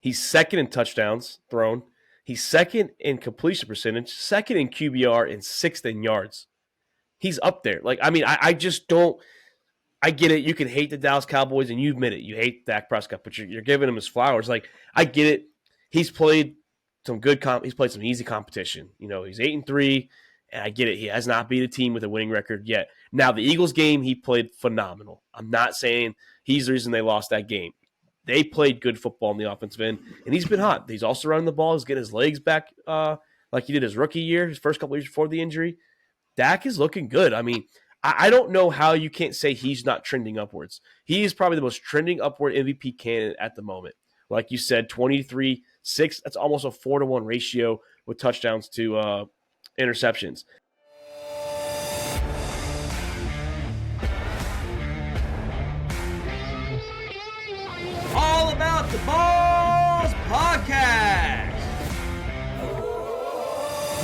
He's second in touchdowns thrown. He's second in completion percentage, second in QBR, and sixth in yards. He's up there. I just don't. I get it. You can hate the Dallas Cowboys, and you admit it. You hate Dak Prescott, but you're giving him his flowers. I get it. He's played some good he's played some easy competition. He's 8-3, and I get it. He has not beat a team with a winning record yet. Now, the Eagles game, he played phenomenal. I'm not saying he's the reason they lost that game. They played good football on the offensive end, and he's been hot. He's also running the ball. He's getting his legs back like he did his rookie year, his first couple of years before the injury. Dak is looking good. I don't know how you can't say he's not trending upwards. He is probably the most trending upward MVP candidate at the moment. Like you said, 23-6. That's almost a 4-to-1 ratio with touchdowns to interceptions. All About the Balls podcast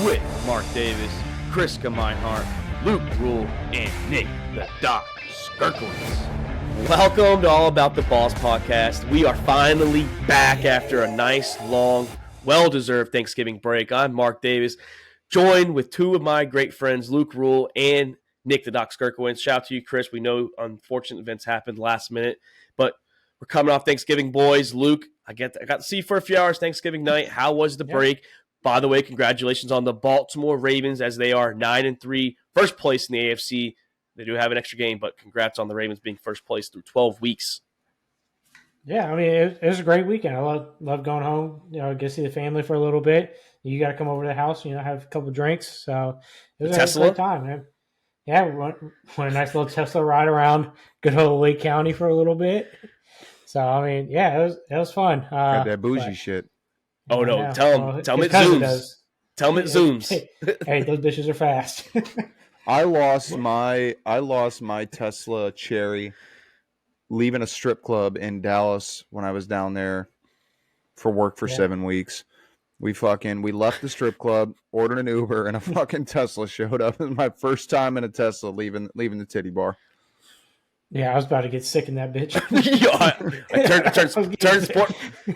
with Mark Davis, Chris Meinhardt, Luke Rule, and Nick the Doc Skirkowitz. Welcome to All About the Balls podcast. We are finally back after a nice, long, well-deserved Thanksgiving break. I'm Mark Davis, joined with two of my great friends, Luke Rule and Nick the Doc Skirkowitz. Shout out to you, Chris. We know unfortunate events happened last minute, but we're coming off Thanksgiving, boys. Luke, I got to see you for a few hours Thanksgiving night. How was the break? By the way, congratulations on the Baltimore Ravens as they are 9-3, first place in the AFC. They do have an extra game, but congrats on the Ravens being first place through 12 weeks. Yeah, it was a great weekend. I love going home, get to see the family for a little bit. You got to come over to the house, have a couple drinks. So it was a great time, man. Yeah, we went a nice little Tesla ride around good old Lake County for a little bit. So, it was fun. Got that bougie shit. Oh, no. Yeah, tell him it zooms. Tell him it zooms. Hey, those bitches are fast. I lost my Tesla Cherry leaving a strip club in Dallas when I was down there for work for 7 weeks. We left the strip club, ordered an Uber, and a fucking Tesla showed up. It was my first time in a Tesla leaving the titty bar. Yeah, I was about to get sick in that bitch. I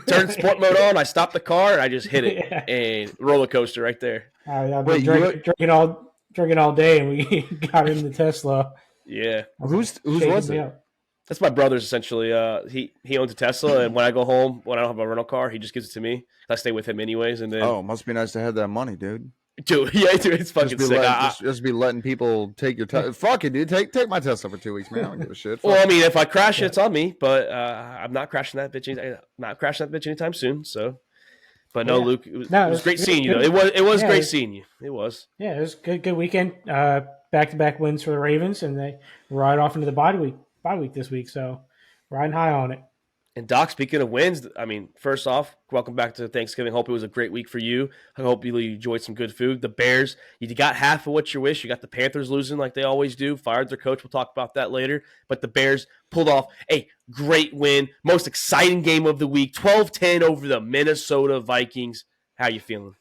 turned sport mode on. I stopped the car and I just hit it. And roller coaster right there. I've been drinking all day, and we got in the Tesla. Yeah. Whose was it? That's my brother's essentially. He owns a Tesla, and when I go home, when I don't have a rental car, he just gives it to me. I stay with him anyways, and then. Oh, must be nice to have that money, dude. Dude, it's fucking sick. Just be letting people take your Tesla. Fuck it, dude. Take my Tesla for 2 weeks, man. I don't give a shit. Well, if I crash it, it's on me. But I'm not crashing that bitch. Not crashing that bitch anytime soon. So, but no, Luke, it was great seeing you. Though. It was great seeing you. It was. Yeah, it was good weekend. Back-to-back wins for the Ravens, and they ride off into the bye week this week. So, riding high on it. And Doc, speaking of wins, first off, welcome back to Thanksgiving. Hope it was a great week for you. I hope you enjoyed some good food. The Bears, you got half of what you wish. You got the Panthers losing like they always do. Fired their coach. We'll talk about that later. But the Bears pulled off a great win. Most exciting game of the week. 12-10 over the Minnesota Vikings. How you feeling?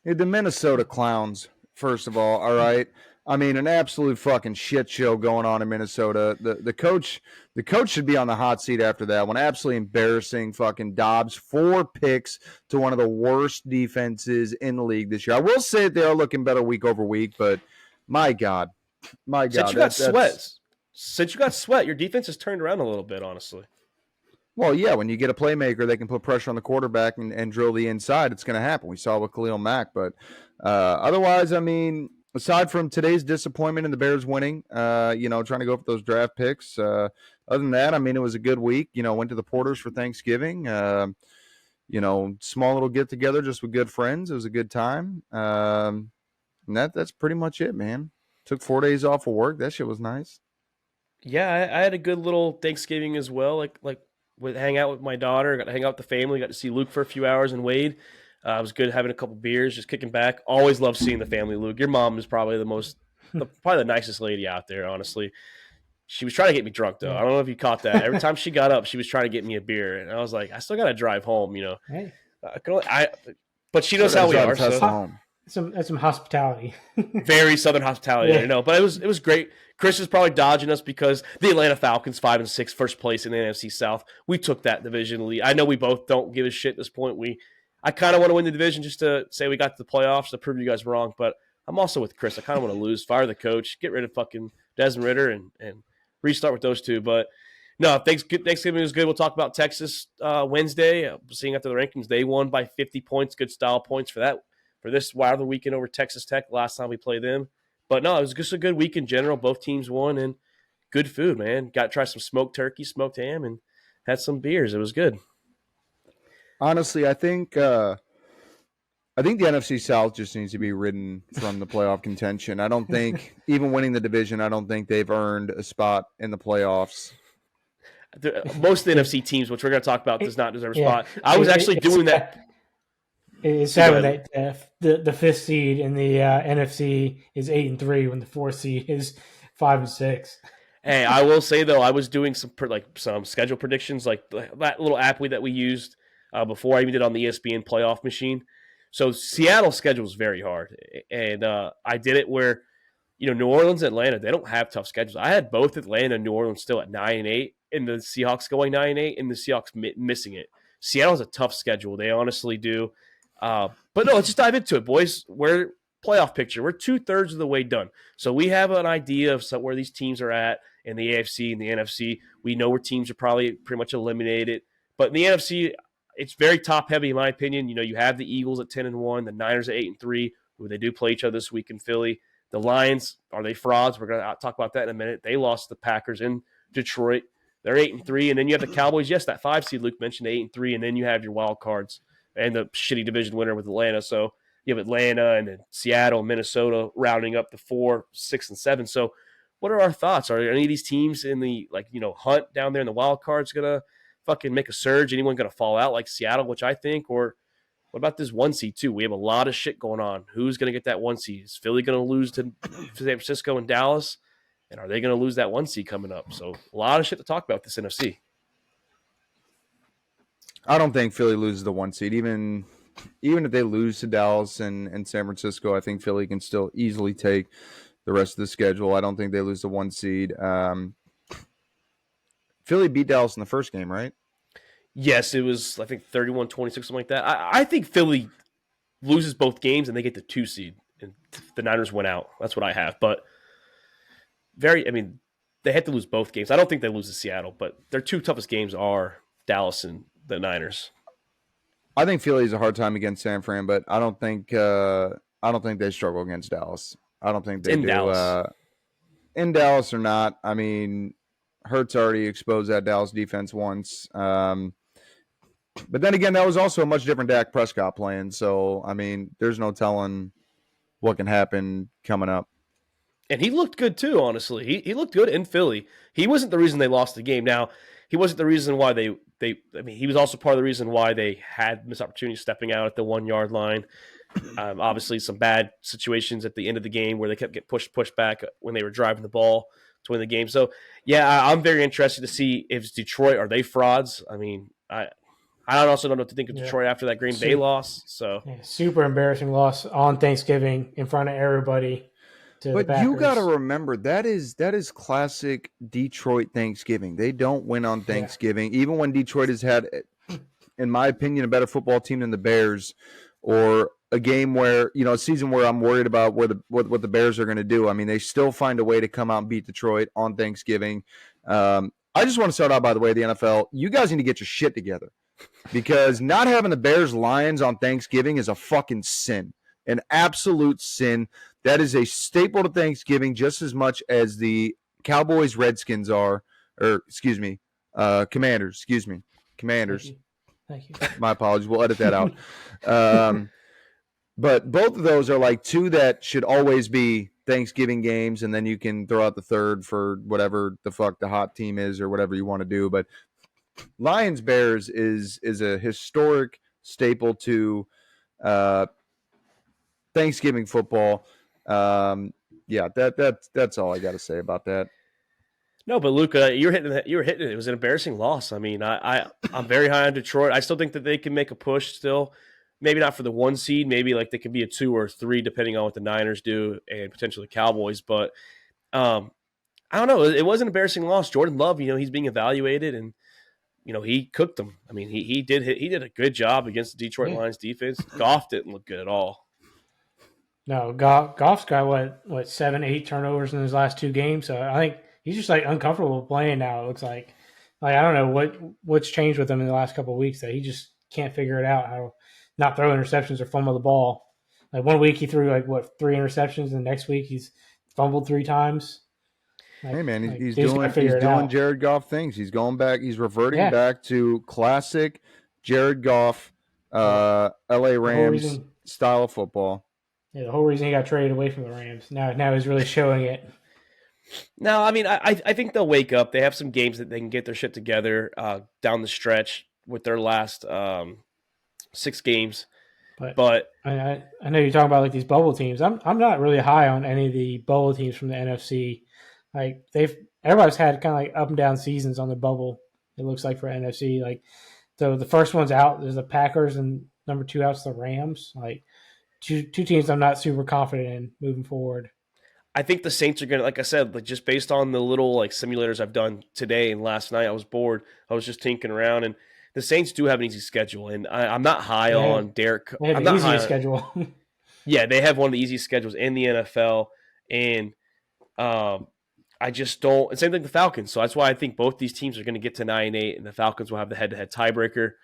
Dude, the Minnesota Clowns, first of all right? An absolute fucking shit show going on in Minnesota. The coach should be on the hot seat after that one. Absolutely embarrassing. Fucking Dobbs, 4 picks to one of the worst defenses in the league this year. I will say they are looking better week over week, but my God. Since you got Sweat, your defense has turned around a little bit, honestly. Well, yeah, when you get a playmaker, they can put pressure on the quarterback and drill the inside. It's going to happen. We saw it with Khalil Mack, but otherwise, aside from today's disappointment in the Bears winning, trying to go for those draft picks, other than that, it was a good week. Went to the Porters for Thanksgiving. Small little get-together just with good friends. It was a good time. And that's pretty much it, man. Took 4 days off of work. That shit was nice. Yeah, I had a good little Thanksgiving as well. Like hang out with my daughter. Got to hang out with the family. Got to see Luke for a few hours and Wade. It was good having a couple beers, just kicking back. Always love seeing the family, Luke. Your mom is probably probably the nicest lady out there, honestly. She was trying to get me drunk, though. I don't know if you caught that. Every time she got up, she was trying to get me a beer. And I was like, I still got to drive home, Hey. But she knows how we are. So. some hospitality. Very Southern hospitality, I know. But it was great. Chris is probably dodging us because the Atlanta Falcons 5-6, first place in the NFC South. We took that division lead. I know we both don't give a shit at this point. I kind of want to win the division just to say we got to the playoffs to prove you guys wrong. But I'm also with Chris. I kind of want to lose, fire the coach, get rid of fucking Desmond Ridder, and restart with those two. But no, Thanksgiving was good. We'll talk about Texas Wednesday. Seeing after the rankings, they won by 50 points. Good style points for that. For this wilder weekend over Texas Tech, last time we played them. But no, it was just a good week in general. Both teams won, and good food, man. Got to try some smoked turkey, smoked ham, and had some beers. It was good. Honestly, I think the NFC South just needs to be ridden from the playoff contention. I don't think, even winning the division, I don't think they've earned a spot in the playoffs. Most of the NFC teams, which we're going to talk about, does not deserve a spot. I was actually doing that. It's sad that the fifth seed in the NFC is 8-3 when the fourth seed is 5-6. Hey, I will say though, I was doing some schedule predictions, like that little app that we used before I even did on the ESPN playoff machine. So Seattle's schedule is very hard, and I did it where New Orleans, Atlanta, they don't have tough schedules. I had both Atlanta and New Orleans still at 9-8, and the Seahawks going 9-8, and the Seahawks missing it. Seattle has a tough schedule. They honestly do. But no, let's just dive into it, boys. We're playoff picture. We're 2/3 of the way done. So we have an idea of where these teams are at in the AFC and the NFC. We know where teams are probably pretty much eliminated. But in the NFC, it's very top heavy, in my opinion. You have the Eagles at 10-1, the Niners at 8-3, who they do play each other this week in Philly. The Lions, are they frauds? We're going to talk about that in a minute. They lost the Packers in Detroit. They're 8-3. And then you have the Cowboys. Yes, that 5 seed Luke mentioned, 8-3. And then you have your wild cards and the shitty division winner with Atlanta. So you have Atlanta and then Seattle, Minnesota rounding up the 4, 6, and 7. So what are our thoughts? Are any of these teams in the hunt down there in the wild cards gonna fucking make a surge? Anyone gonna fall out like Seattle, which I think, or what about this 1 seed too? We have a lot of shit going on. Who's gonna get that 1 seed? Is Philly gonna lose to San Francisco and Dallas? And are they gonna lose that 1 seed coming up? So a lot of shit to talk about this NFC. I don't think Philly loses the 1 seed. Even if they lose to Dallas and San Francisco, I think Philly can still easily take the rest of the schedule. I don't think they lose the 1 seed. Philly beat Dallas in the first game, right? Yes, it was, I think, 31-26, something like that. I think Philly loses both games and they get the 2 seed, and the Niners went out. That's what I have. But they had to lose both games. I don't think they lose to Seattle, but their 2 toughest games are Dallas and the Niners. I think Philly has a hard time against San Fran, but I don't think they struggle against Dallas. I don't think they do. Dallas. In Dallas or not, I mean, Hurts already exposed that Dallas defense once. But then again, that was also a much different Dak Prescott playing. So, I mean, there's no telling what can happen coming up. And he looked good too, honestly. He looked good in Philly. He wasn't the reason they lost the game. Now, he wasn't the reason why he was also part of the reason why they had missed opportunities stepping out at the 1 yard line. Obviously, some bad situations at the end of the game where they kept getting pushed back when they were driving the ball to win the game. So, yeah, I'm very interested to see if it's Detroit, are they frauds? I mean, I also don't know what to think of Detroit after that Green Bay loss. So, super embarrassing loss on Thanksgiving in front of everybody. But you got to remember that is classic Detroit Thanksgiving. They don't win on Thanksgiving, even when Detroit has had, in my opinion, a better football team than the Bears, or a game where a season where I'm worried about what the Bears are going to do. I mean, they still find a way to come out and beat Detroit on Thanksgiving. I just want to start out, by the way, the NFL. You guys need to get your shit together, because not having the Bears Lions on Thanksgiving is a fucking sin, an absolute sin. That is a staple to Thanksgiving just as much as the Cowboys Redskins are, or excuse me, Commanders. Thank you. My apologies. We'll edit that out. But both of those are like 2 that should always be Thanksgiving games, and then you can throw out the third for whatever the fuck the hot team is or whatever you want to do. But Lions Bears is a historic staple to Thanksgiving football. That's all I got to say about that. No, but Luke, you were hitting it. It was an embarrassing loss. I mean, I'm very high on Detroit. I still think that they can make a push still. maybe not for the 1 seed. Maybe like they could be a 2 or 3 depending on what the Niners do and potentially the Cowboys. But I don't know. It was an embarrassing loss. Jordan Love, he's being evaluated, and he cooked them. I mean, he did a good job against the Detroit Lions defense. Goff didn't look good at all. No, Goff's got what 7, 8 turnovers in his last 2 games. So I think he's just like uncomfortable playing now. It looks like I don't know what's changed with him in the last couple of weeks that he just can't figure it out how not throw interceptions or fumble the ball. Like 1 week he threw 3 interceptions, and the next week he's fumbled 3 times. Hey man, he's doing Jared Goff things. He's going back. He's reverting back to classic Jared Goff, LA Rams style of football. Yeah, the whole reason he got traded away from the Rams. Now he's really showing it. No, I mean, I think they'll wake up. They have some games that they can get their shit together down the stretch with their last 6 games. But I know you're talking about these bubble teams. I'm not really high on any of the bubble teams from the NFC. Everybody's had kind of up and down seasons on the bubble. It looks like for NFC. So the first one's out. There's the Packers, and number 2 out's the Rams. Two teams I'm not super confident in moving forward. I think the Saints are going to, like I said, just based on the little simulators I've done today and last night, I was bored. I was just tinkering around, and the Saints do have an easy schedule, and I'm not high on Derek. They have an easy schedule. Yeah, they have one of the easiest schedules in the NFL, and I just don't. And same thing with the Falcons. So that's why I think both these teams are going to get to 9-8, and the Falcons will have the head-to-head tiebreaker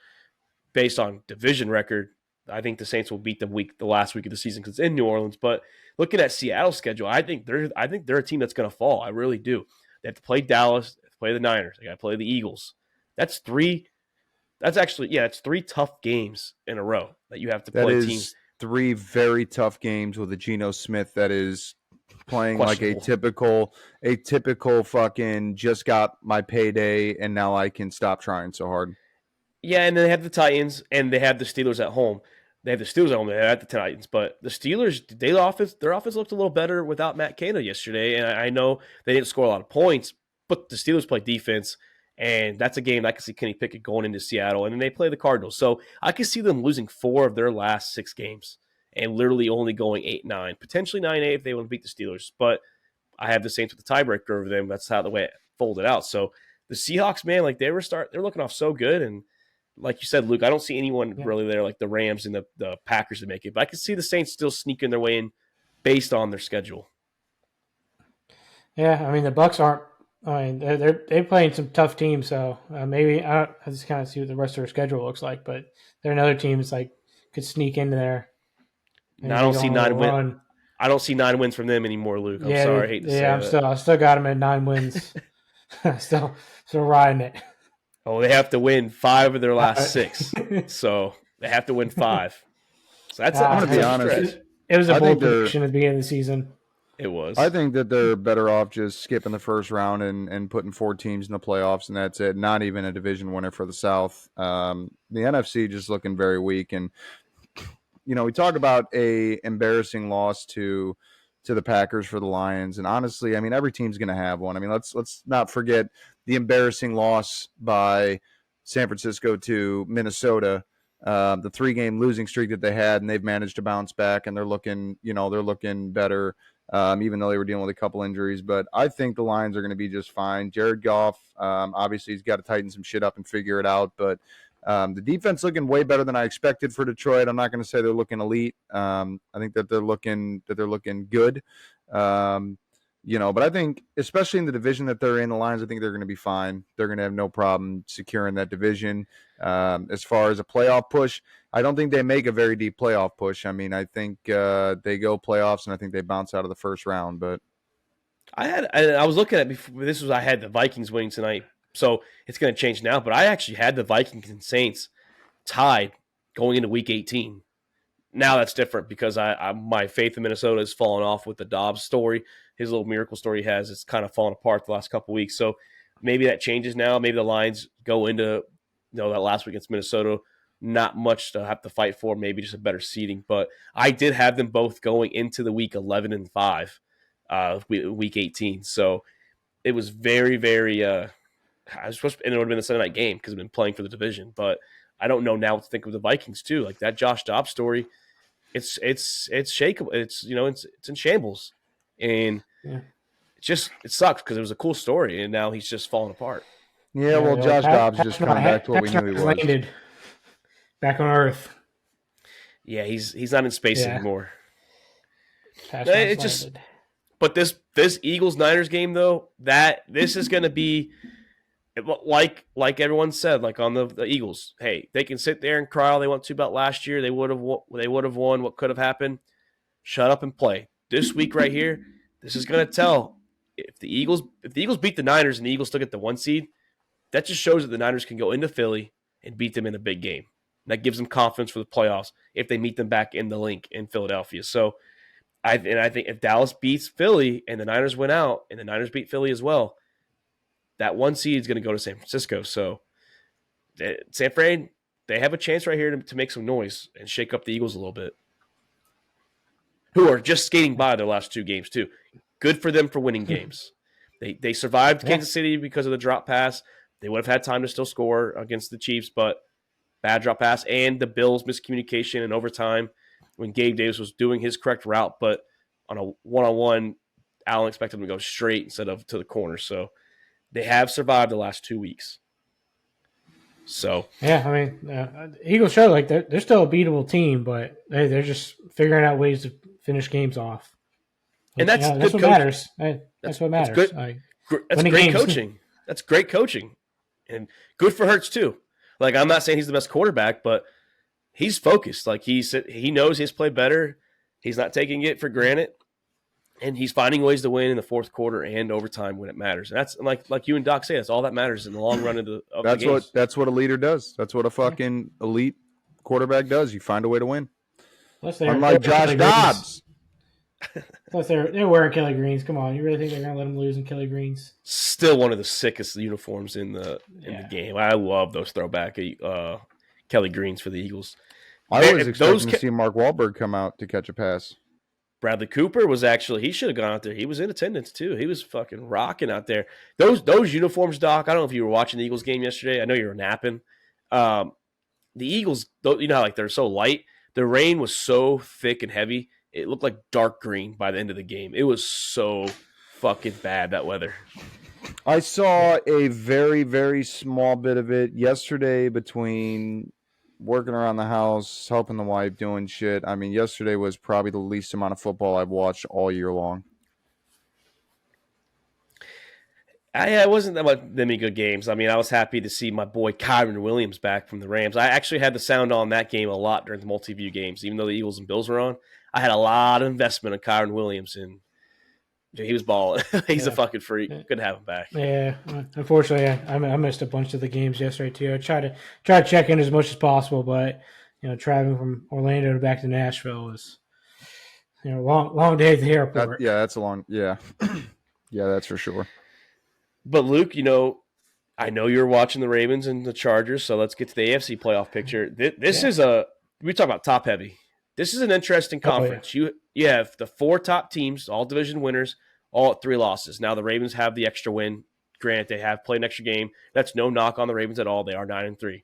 based on division record. I think the Saints will beat them the last week of the season because it's in New Orleans. But looking at Seattle's schedule, I think they're a team that's going to fall. I really do. They have to play Dallas, they have to play the Niners, they got to play the Eagles. That's 3 tough games in a row that you have to play teams. 3 very tough games with a Geno Smith that is playing like a typical fucking just got my payday and now I can stop trying so hard. Yeah, and then they have the Titans and they have the Steelers at home. They have the Steelers at home. They have the Titans, but the Steelers, their offense looked a little better without Matt Canada yesterday. And I know they didn't score a lot of points, but the Steelers play defense, and that's a game I can see Kenny Pickett going into Seattle. And then they play the Cardinals, so I can see them losing 4 of their last 6 games and literally only going 8-9, potentially 9-8 if they want to beat the Steelers. But I have the Saints with the tiebreaker over them. That's how the way it folded out. So the Seahawks, man, they're looking off so good, and like you said, Luke, I don't see anyone really there like the Rams and the Packers to make it. But I can see the Saints still sneaking their way in based on their schedule. Yeah, I mean, the Bucs aren't – I mean, they're playing some tough teams, so maybe I just kind of see what the rest of their schedule looks like. But they're another team that's could sneak into there. I don't see 9 wins. I don't see 9 wins from them anymore, Luke. I'm sorry. I hate to say that. I still got them at 9 wins. still riding it. Oh, they have to win 5 of their last 6. So they have to win 5. So that's I'm going to be honest. It was a bold prediction at the beginning of the season. It was. I think that they're better off just skipping the first round and putting 4 teams in the playoffs, and that's it. Not even a division winner for the South. The NFC just looking very weak. And, we talk about a embarrassing loss to the Packers for the Lions. And honestly, I mean, every team's going to have one. I mean, let's not forget the embarrassing loss by San Francisco to Minnesota, the 3-game losing streak that they had, and they've managed to bounce back, and they're looking better, even though they were dealing with a couple injuries. But I think the Lions are going to be just fine. Jared Goff, obviously, he's got to tighten some shit up and figure it out, but the defense looking way better than I expected for Detroit. I'm not going to say they're looking elite. I think that they're looking good. But I think, especially in the division that they're in, the Lions, I think they're going to be fine. They're going to have no problem securing that division. As far as a playoff push, I don't think they make a very deep playoff push. I mean, I think they go playoffs, and I think they bounce out of the first round. But I was looking at before I had the Vikings winning tonight, so it's going to change now. But I actually had the Vikings and Saints tied going into Week 18. Now that's different because my faith in Minnesota has fallen off with the Dobbs story. His little miracle story it's kind of fallen apart the last couple of weeks. So maybe that changes now. Maybe the Lions go into that last week against Minnesota, not much to have to fight for, maybe just a better seeding. But I did have them both going into the week 11-5, week 18. So it was very, very. I was supposed to, and it would have been the Sunday night game because I've been playing for the division. But I don't know now what to think of the Vikings too. Like that Josh Dobbs story, it's shakeable. It's it's in shambles, and it sucks because it was a cool story, and now he's just falling apart. Yeah, well, Josh Dobbs just coming back to what we knew he was. Landed back on Earth. Yeah, he's not in space anymore. But this Eagles-Niners game though, this is going to be like everyone said, like on the Eagles. Hey, they can sit there and cry all they want to about last year. They would have won. What could have happened? Shut up and play. This week right here, this is going to tell if the Eagles beat the Niners and the Eagles still get the 1 seed. That just shows that the Niners can go into Philly and beat them in a big game. That gives them confidence for the playoffs if they meet them back in the link in Philadelphia. So, I think if Dallas beats Philly and the Niners win out and the Niners beat Philly as well, that 1 seed is going to go to San Francisco. So, San Fran, they have a chance right here to make some noise and shake up the Eagles a little bit, who are just skating by their last 2 games too. Good for them for winning games. They survived Kansas City because of the drop pass. They would have had time to still score against the Chiefs, but bad drop pass and the Bills' miscommunication in overtime when Gabe Davis was doing his correct route, but on a one-on-one, Allen expected him to go straight instead of to the corner. So they have survived the last 2 weeks. So yeah, I mean, Eagles show like they're still a beatable team, but they're just figuring out ways to finish games off. And that's what matters. That's what matters. That's great coaching. That's great coaching. And good for Hurts too. Like, I'm not saying he's the best quarterback, but he's focused. Like, he knows he's played better. He's not taking it for granted. And he's finding ways to win in the fourth quarter and overtime when it matters. And that's like you and Doc say, that's all that matters in the long run of the games. That's what a leader does. That's what a fucking elite quarterback does. You find a way to win. Unlike Josh Dobbs. Plus, they're wearing Kelly Greens. Come on, you really think they're gonna let them lose in Kelly Greens? Still one of the sickest uniforms in the game. I love those throwback Kelly Greens for the Eagles. I was expecting to see Mark Wahlberg come out to catch a pass. Bradley Cooper was he should have gone out there. He was in attendance too. He was fucking rocking out there. Those uniforms, Doc. I don't know if you were watching the Eagles game yesterday. I know you were napping. The Eagles, you know how like they're so light. The rain was so thick and heavy. It looked like dark green by the end of the game. It was so fucking bad, that weather. I saw a very, very small bit of it yesterday between working around the house, helping the wife, doing shit. I mean, yesterday was probably the least amount of football I've watched all year long. It wasn't that many good games. I mean, I was happy to see my boy Kyron Williams back from the Rams. I actually had the sound on that game a lot during the multi-view games, even though the Eagles and Bills were on. I had a lot of investment in Kyron Williams, and he was balling. He's a fucking freak. Good to have him back. Yeah, unfortunately, I missed a bunch of the games yesterday too. I tried to check in as much as possible, but traveling from Orlando back to Nashville was long day at the airport. That's a long. Yeah, that's for sure. But Luke, I know you're watching the Ravens and the Chargers, so let's get to the AFC playoff picture. This is we talk about top heavy. This is an interesting conference. You have the 4 top teams, all division winners, all at 3 losses. Now the Ravens have the extra win. Granted, they have played an extra game. That's no knock on the Ravens at all. They are 9-3.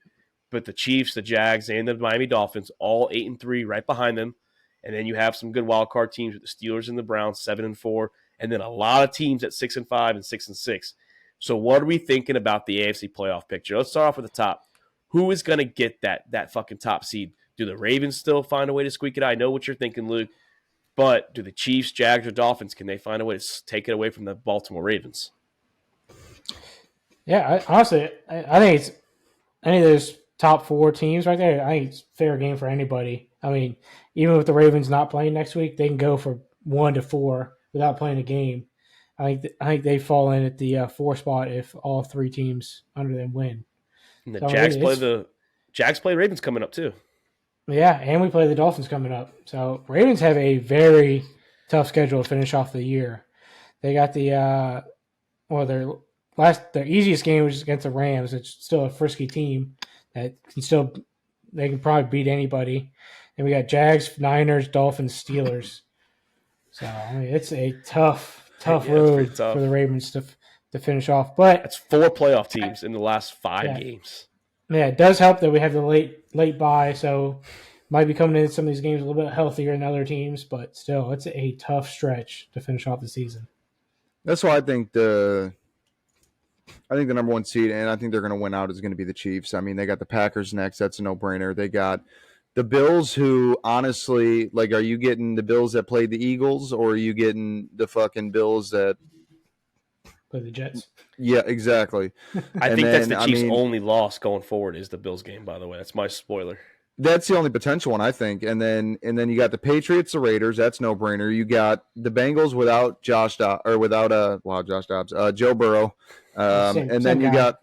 But the Chiefs, the Jags, and the Miami Dolphins, all 8-3 right behind them. And then you have some good wild card teams with the Steelers and the Browns, 7-4, and then a lot of teams at 6-5 and 6-6. So what are we thinking about the AFC playoff picture? Let's start off with the top. Who is going to get that fucking top seed? Do the Ravens still find a way to squeak it out? I know what you're thinking, Luke. But do the Chiefs, Jags, or Dolphins, can they find a way to take it away from the Baltimore Ravens? Yeah, honestly, I think those top 4 teams right there, I think it's fair game for anybody. I mean, even with the Ravens not playing next week, they can go for 1-4 without playing a game. I think they fall in at the 4 spot if all 3 teams under them win. And the Jags play Ravens coming up too. Yeah, and we play the Dolphins coming up. So Ravens have a very tough schedule to finish off the year. They got their easiest game was against the Rams. It's still a frisky team that they can probably beat anybody. And we got Jags, Niners, Dolphins, Steelers. So it's a tough road for the Ravens to finish off. But that's 4 playoff teams in the last 5 games. Yeah, it does help that we have the late bye, so might be coming in some of these games a little bit healthier than other teams, but still, it's a tough stretch to finish off the season. That's why I think the number one seed, and I think they're going to win out, is going to be the Chiefs. I mean, they got the Packers next. That's a no-brainer. They got the Bills, who honestly, like, are you getting the Bills that played the Eagles, or are you getting the fucking Bills that Play the Jets? Yeah, exactly. I think that's the Chiefs' only loss going forward is the Bills game, by the way. That's my spoiler. That's the only potential one, I think. And then you got the Patriots, the Raiders. That's no brainer. You got the Bengals without Josh Dobbs, Joe Burrow, and then you got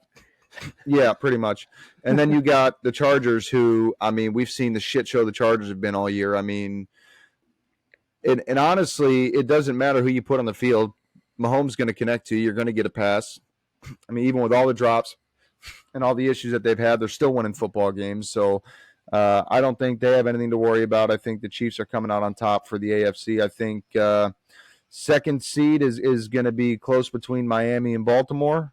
pretty much. And then you got the Chargers, who, I mean, we've seen the shit show the Chargers have been all year. I mean, and honestly, it doesn't matter who you put on the field. Mahomes is going to connect to you. You're going to get a pass. I mean, even with all the drops and all the issues that they've had, they're still winning football games. So. I don't think they have anything to worry about. I think the Chiefs are coming out on top for the AFC. I think second seed is going to be close between Miami and Baltimore.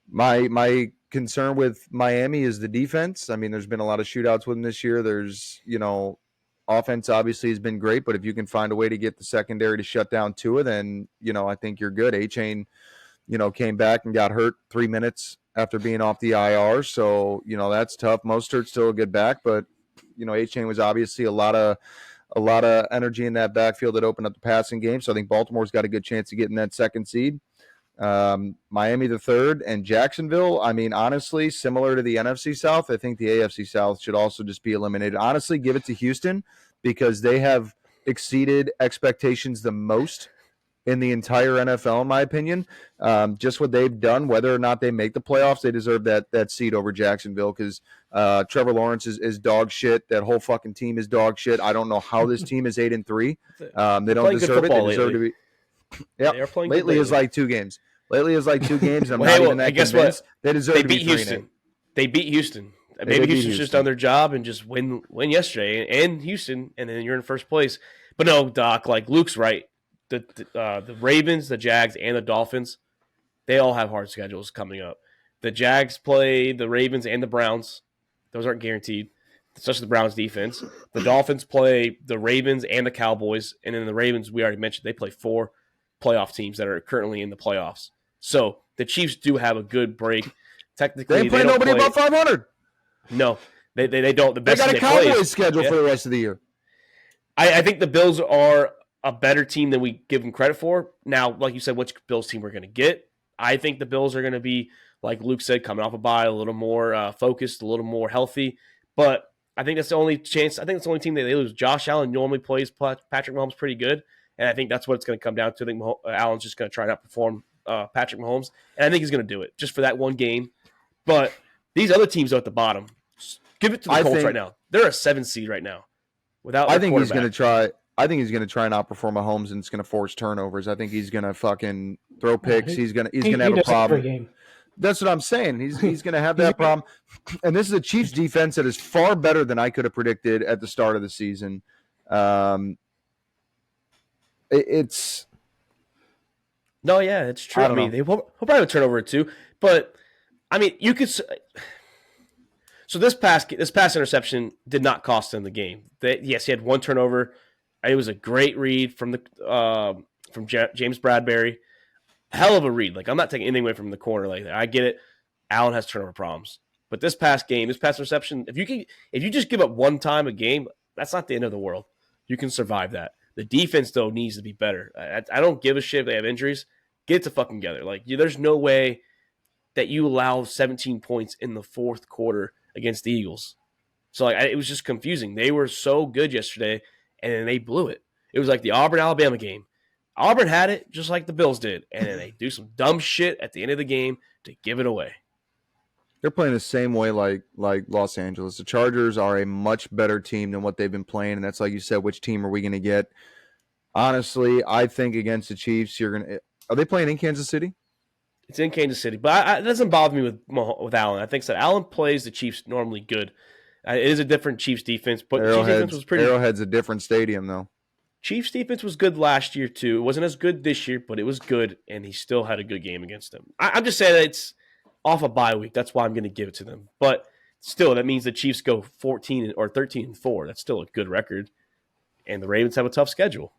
My concern with Miami is the defense. I mean, there's been a lot of shootouts with them this year. There's, offense obviously has been great, but if you can find a way to get the secondary to shut down Tua, then, I think you're good. A-Chain, came back and got hurt 3 minutes after being off the IR. So, that's tough. Mostert's still a good back, but, A-Chain was obviously a lot of energy in that backfield that opened up the passing game. So I think Baltimore's got a good chance of getting that second seed. Miami the third, and Jacksonville, I mean, honestly, similar to the NFC South, I think the AFC South should also just be eliminated. Honestly, give it to Houston because they have exceeded expectations the most in the entire NFL, in my opinion. Just what they've done, whether or not they make the playoffs, they deserve that seed over Jacksonville because Trevor Lawrence is dog shit. That whole fucking team is dog shit. I don't know how this team is 8-3. They don't deserve it. They deserve to be. Yeah, lately is like 2 games. And I'm not even that convinced. They deserve to be Houston. They beat Houston. Maybe Houston's just done their job and just win yesterday and Houston, and then you're in first place. But no, Doc, like Luke's right. The Ravens, the Jags, and the Dolphins, they all have hard schedules coming up. The Jags play the Ravens and the Browns. Those aren't guaranteed, especially the Browns defense. The Dolphins play the Ravens and the Cowboys. And then the Ravens, we already mentioned, they play 4 playoff teams that are currently in the playoffs. So the Chiefs do have a good break. Technically, they play nobody above 500. No, they don't. The best they got a Cowboys schedule for the rest of the year. I think the Bills are a better team than we give them credit for. Now, like you said, which Bills team we're going to get? I think the Bills are going to be, like Luke said, coming off a bye, a little more focused, a little more healthy. But I think that's the only chance. I think that's the only team that they lose. Josh Allen normally plays Patrick Mahomes pretty good, and I think that's what it's going to come down to. I think Allen's just going to try to outperform Patrick Mahomes, and I think he's going to do it just for that one game. But these other teams are at the bottom. Give it to the Colts right now. They're a 7 seed right now. I think he's going to try. I think he's going to try and outperform Mahomes, and it's going to force turnovers. I think he's going to fucking throw picks. He's going to have a problem. That's what I'm saying. He's going to have that problem. And this is a Chiefs defense that is far better than I could have predicted at the start of the season. It's no, yeah, it's true. I mean, he'll probably have a turnover or 2, but I mean, you could. So this pass interception did not cost him the game. Yes, he had 1 turnover. It was a great read from James Bradbury. Hell of a read. Like, I'm not taking anything away from the corner like that. I get it. Allen has turnover problems. But this pass interception, if you just give up 1 time a game, that's not the end of the world. You can survive that. The defense, though, needs to be better. I don't give a shit if they have injuries. Get it to fucking together. Like, there's no way that you allow 17 points in the 4th quarter against the Eagles. So, like, it was just confusing. They were so good yesterday, and then they blew it. It was like the Auburn-Alabama game. Auburn had it just like the Bills did, and then they do some dumb shit at the end of the game to give it away. They're playing the same way like Los Angeles. The Chargers are a much better team than what they've been playing, and that's like you said, which team are we going to get? Honestly, I think against the Chiefs, are they playing in Kansas City? It's in Kansas City, but it doesn't bother me with Allen. I think that Allen plays the Chiefs normally good. It is a different Chiefs defense, but the Chiefs defense was pretty. Arrowhead's a different stadium, though. Chiefs defense was good last year too. It wasn't as good this year, but it was good, and he still had a good game against them. I'm just saying that it's off a bye week. That's why I'm going to give it to them. But still, that means the Chiefs go 14 or 13-4. That's still a good record. And the Ravens have a tough schedule.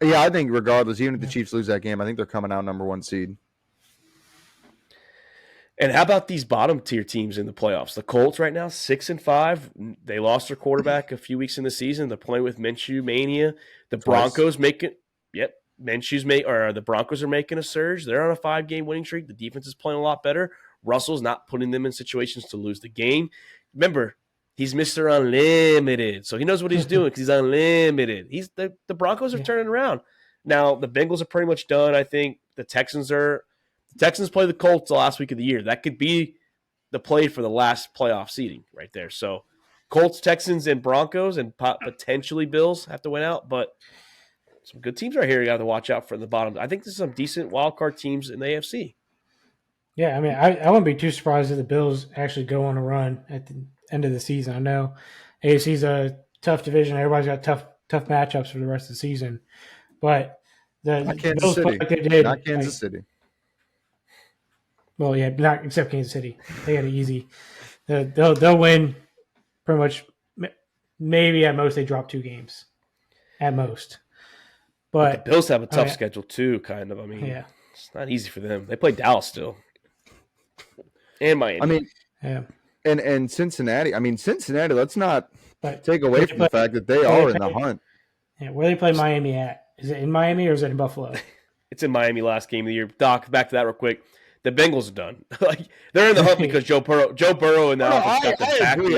Yeah, I think regardless, even if the Chiefs lose that game, I think they're coming out number 1 seed. And how about these bottom tier teams in the playoffs? The Colts right now, 6-5. They lost their quarterback a few weeks in the season. They're playing with Minshew mania. The Broncos the Broncos are making a surge. They're on a 5-game winning streak. The defense is playing a lot better. Russell's not putting them in situations to lose the game. Remember, he's Mr. Unlimited, so he knows what he's doing because he's unlimited. The Broncos are turning around. Now, the Bengals are pretty much done. I think the Texans play the Colts the last week of the year. That could be the play for the last playoff seeding right there. So Colts, Texans, and Broncos, and potentially Bills have to win out. But some good teams right here you got to watch out for in the bottom. I think there's some decent wild card teams in the AFC. Yeah, I mean, I wouldn't be too surprised if the Bills actually go on a run at the end of the season. I know AFC's a tough division. Everybody's got tough matchups for the rest of the season. But the Bills play like they did. Not Kansas City. Well, yeah, not except Kansas City. They had it easy. They'll win pretty much. Maybe at most they drop 2 games, at most. But the Bills have a tough schedule too, kind of. I mean, it's not easy for them. They play Dallas still, and Miami. I mean, and Cincinnati. I mean, Cincinnati. Let's not take away from the fact that they are in the hunt. Yeah, where they play Miami at? Is it in Miami or is it in Buffalo? It's in Miami last game of the year. Doc, back to that real quick. The Bengals are done. Like they're in the hunt because Joe Burrow and the offense got them back. Agree.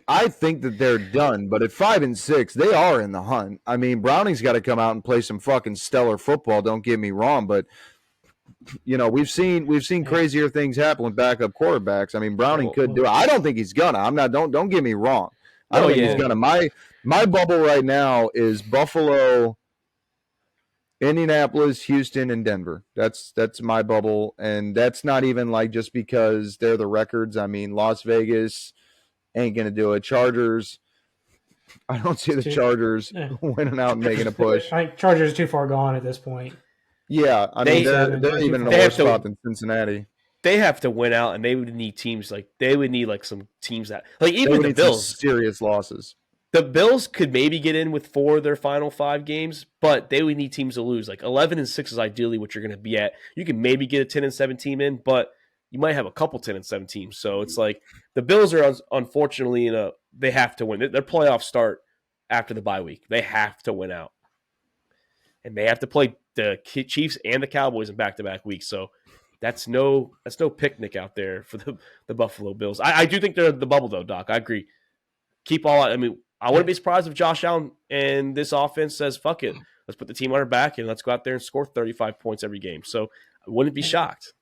I think that they're done, but at 5-6, they are in the hunt. I mean, Browning's got to come out and play some fucking stellar football. Don't get me wrong, but we've seen crazier things happen with backup quarterbacks. I mean, Browning could do it. I don't think he's gonna. I'm not. Don't get me wrong. I don't think he's gonna. My bubble right now is Buffalo, Indianapolis, Houston, and Denver. That's my bubble, and that's not even like just because they're the records. I mean, Las Vegas ain't gonna do it. Chargers, I don't see the Chargers winning out and making a push. I think Chargers are too far gone at this point. Yeah, I mean they're even in a worse spot than Cincinnati. They have to win out, and they would need teams like some teams that like even the Bills serious losses. The Bills could maybe get in with 4 of their final 5 games, but they would need teams to lose. Like 11-6 is ideally what you're going to be at. You can maybe get a 10-7 team in, but you might have a couple 10-7 teams. So it's like the Bills are unfortunately they have to win. Their playoffs start after the bye week. They have to win out, and they have to play the Chiefs and the Cowboys in back-to-back weeks. So that's no picnic out there for the Buffalo Bills. I do think they're the bubble though, Doc. I agree. Keep all. I mean. I wouldn't be surprised if Josh Allen and this offense says, fuck it, let's put the team on our back and let's go out there and score 35 points every game. So I wouldn't be shocked.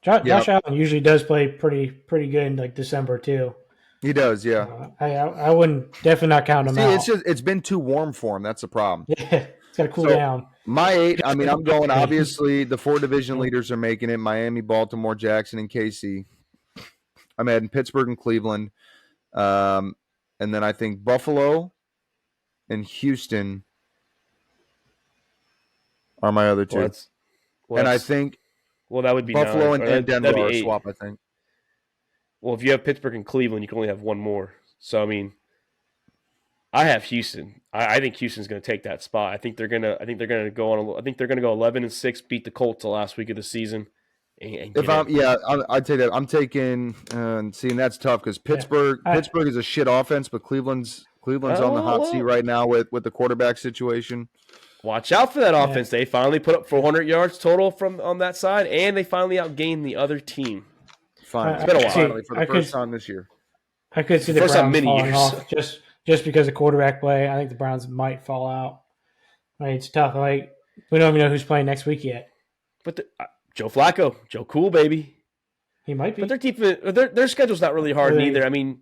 Josh Allen usually does play pretty good in like December too. He does, yeah. I wouldn't definitely not count him out. It's been too warm for him. That's the problem. Yeah, it's got to cool down. My 8, I mean, I'm going, obviously, the 4 division leaders are making it, Miami, Baltimore, Jackson, and KC. I'm adding Pittsburgh and Cleveland. And then I think Buffalo and Houston are my other 2. And I think that would be Buffalo and Denver are a swap, I think. Well, if you have Pittsburgh and Cleveland, you can only have one more. So, I mean, I have Houston. I think Houston's going to take that spot. I think they're going to go 11-6, beat the Colts the last week of the season. I'd take that. I'm taking seeing that's tough because Pittsburgh is a shit offense, but Cleveland's on the hot seat right now with the quarterback situation. Watch out for that offense. They finally put up 400 yards total on that side, and they finally outgained the other team. Fine, it's been a while. Finally, for the first time this year. I could see the Browns falling off just because of quarterback play. I think the Browns might fall out. It's tough. Like we don't even know who's playing next week yet. But Joe Flacco, Joe Cool, baby. He might be. But their schedule's not really hard either. I mean,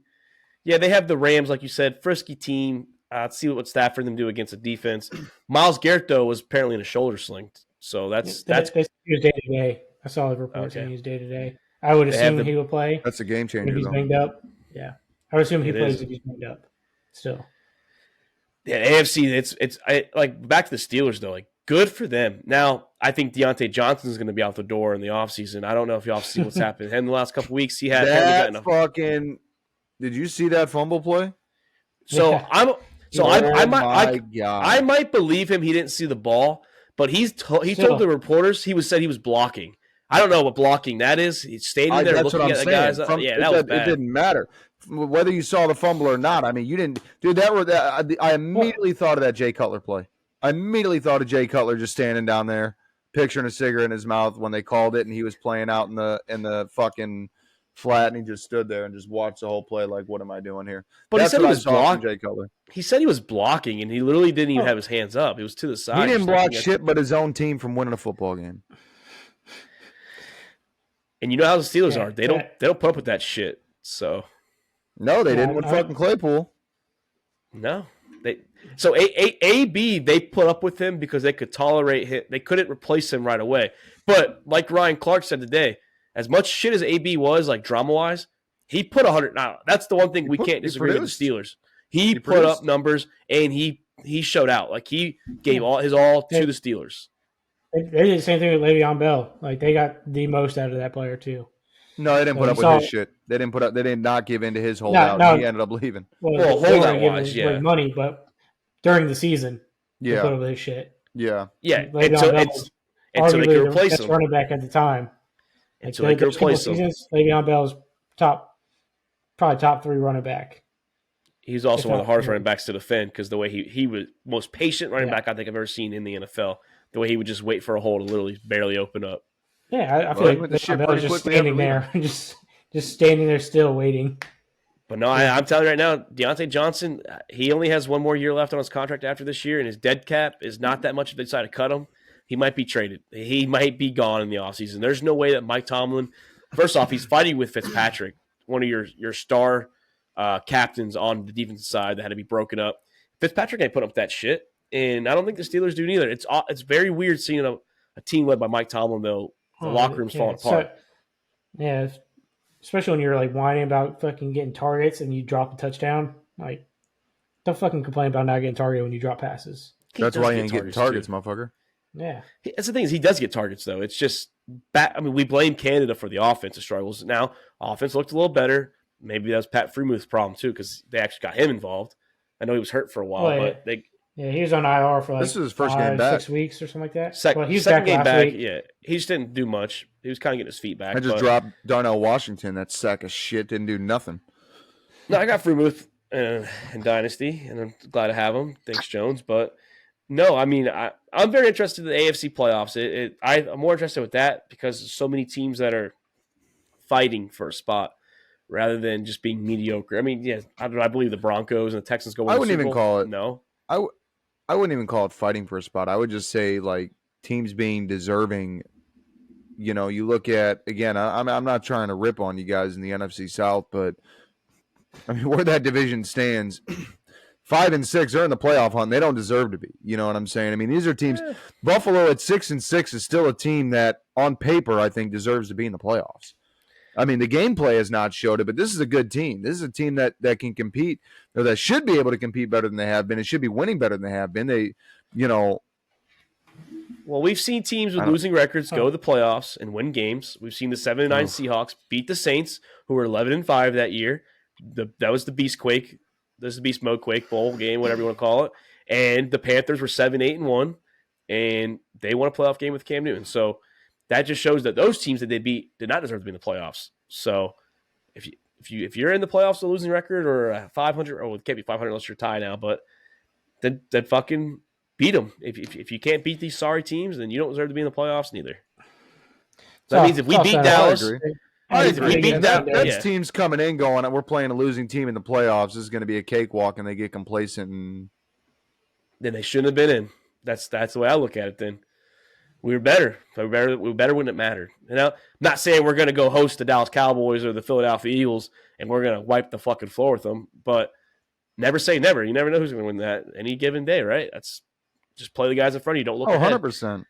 yeah, they have the Rams, like you said, frisky team. Let's see what Stafford and them do against the defense. Myles Garrett, though, was apparently in a shoulder sling. So that's he was day-to-day. I saw the report saying he was day-to-day. I would assume he would play. That's a game changer, if he's banged up. Yeah. I would assume he plays if he's banged up. Still. Yeah, AFC, it's like back to the Steelers, though. Like, Good for them. Now, I think Deontay Johnson is going to be out the door in the offseason. I don't know if y'all have seen what's happened. In the last couple of weeks, he had that fucking. Did you see that fumble play? So Yeah. I might believe him. He didn't see the ball, but he told the reporters said he was blocking. I don't know what blocking that is. He's standing there looking at the guys. That was bad. It didn't matter whether you saw the fumble or not. I mean, you didn't, dude. I immediately thought of that Jay Cutler play. I immediately thought of Jay Cutler just standing down there, picturing a cigarette in his mouth when they called it, and he was playing out in the fucking flat, and he just stood there and just watched the whole play. Like, what am I doing here? But he said he was blocking. Jay Cutler. He said he was blocking, and he literally didn't even have his hands up. He was to the side. He didn't block shit, but his own team from winning a football game. And you know how the Steelers are. They don't put up with that shit. So no, they didn't with fucking Claypool. No. So AB they put up with him because they could tolerate him. They couldn't replace him right away. But like Ryan Clark said today, as much shit as AB was, like drama-wise, he put 100. Now, that's the one thing we can't disagree with the Steelers. He put up numbers, and he showed out. Like, he gave his all to the Steelers. They did the same thing with Le'Veon Bell. Like, they got the most out of that player too. No, they didn't put up with his shit. They did not give in to his holdout. No, he ended up leaving. Well holdout-wise, yeah. Money, but during the season, they put up with his shit. Yeah. Yeah. And so they could replace him. Running back at the time. And so they could replace him. Le'Veon Bell is probably top 3 running back. He's also one of the hardest running backs to defend because the way he was most patient running back I think I've ever seen in the NFL. The way he would just wait for a hole to literally barely open up. Yeah, I feel like Le'Veon Bell is just standing there, just standing there still waiting. But no, I'm telling you right now, Deontay Johnson, he only has one more year left on his contract after this year, and his dead cap is not that much if they decide to cut him. He might be traded. He might be gone in the offseason. There's no way that Mike Tomlin – first off, he's fighting with Fitzpatrick, one of your star captains on the defensive side that had to be broken up. Fitzpatrick ain't put up that shit, and I don't think the Steelers do neither. It's very weird seeing a team led by Mike Tomlin, though. The locker room's falling apart. Yeah, especially when you're like whining about fucking getting targets and you drop a touchdown. Like, don't fucking complain about not getting targeted when you drop passes. That's why you ain't getting targets, motherfucker. Yeah. That's the thing is he does get targets, though. It's just we blame Canada for the offensive struggles. Now, offense looked a little better. Maybe that was Pat Fremuth's problem, too, because they actually got him involved. I know he was hurt for a while, but they... Yeah, he was on IR for like this is his first game back. 6 weeks or something like that. He was second game back. Yeah, he just didn't do much. He was kind of getting his feet back. I just dropped Darnell Washington. That sack of shit didn't do nothing. No, I got Fremuth in Dynasty, and I'm glad to have him. Thanks, Jones. But no, I mean, I'm very interested in the AFC playoffs. I'm more interested with that because there's so many teams that are fighting for a spot rather than just being mediocre. I mean, yeah, I believe the Broncos and the Texans go. I wouldn't even call it. No. I wouldn't even call it fighting for a spot. I would just say like teams being deserving. You know, you look at again. I'm not trying to rip on you guys in the NFC South, but I mean where that division stands, 5 and 6 are in the playoff hunt. They don't deserve to be. You know what I'm saying? I mean these are teams. Buffalo at 6 and 6 is still a team that on paper I think deserves to be in the playoffs. I mean, the gameplay has not showed it, but this is a good team. This is a team that can compete, or that should be able to compete better than they have been. It should be winning better than they have been. Well, we've seen teams with losing records go to the playoffs and win games. We've seen the 7-9 Seahawks beat the Saints, who were 11-5 that year. That was the Beastquake. This is the Beast Mode Quake Bowl game, whatever you want to call it. And the Panthers were 7-8-1, and they won a playoff game with Cam Newton. So that just shows that those teams that they beat did not deserve to be in the playoffs. So if you're in the playoffs with a losing record or 500, or it can't be 500 unless you're tied now, but then fucking beat them. If you can't beat these sorry teams, then you don't deserve to be in the playoffs neither. So that means if we beat Dallas, that's teams coming in going, we're playing a losing team in the playoffs. This is going to be a cakewalk, and they get complacent. And then they shouldn't have been in. That's the way I look at it. Then. We were better. We were better when it mattered. You know, I'm not saying we're going to go host the Dallas Cowboys or the Philadelphia Eagles and we're going to wipe the fucking floor with them, but never say never. You never know who's going to win that any given day, right? That's just play the guys in front of you. Don't look ahead. 100%.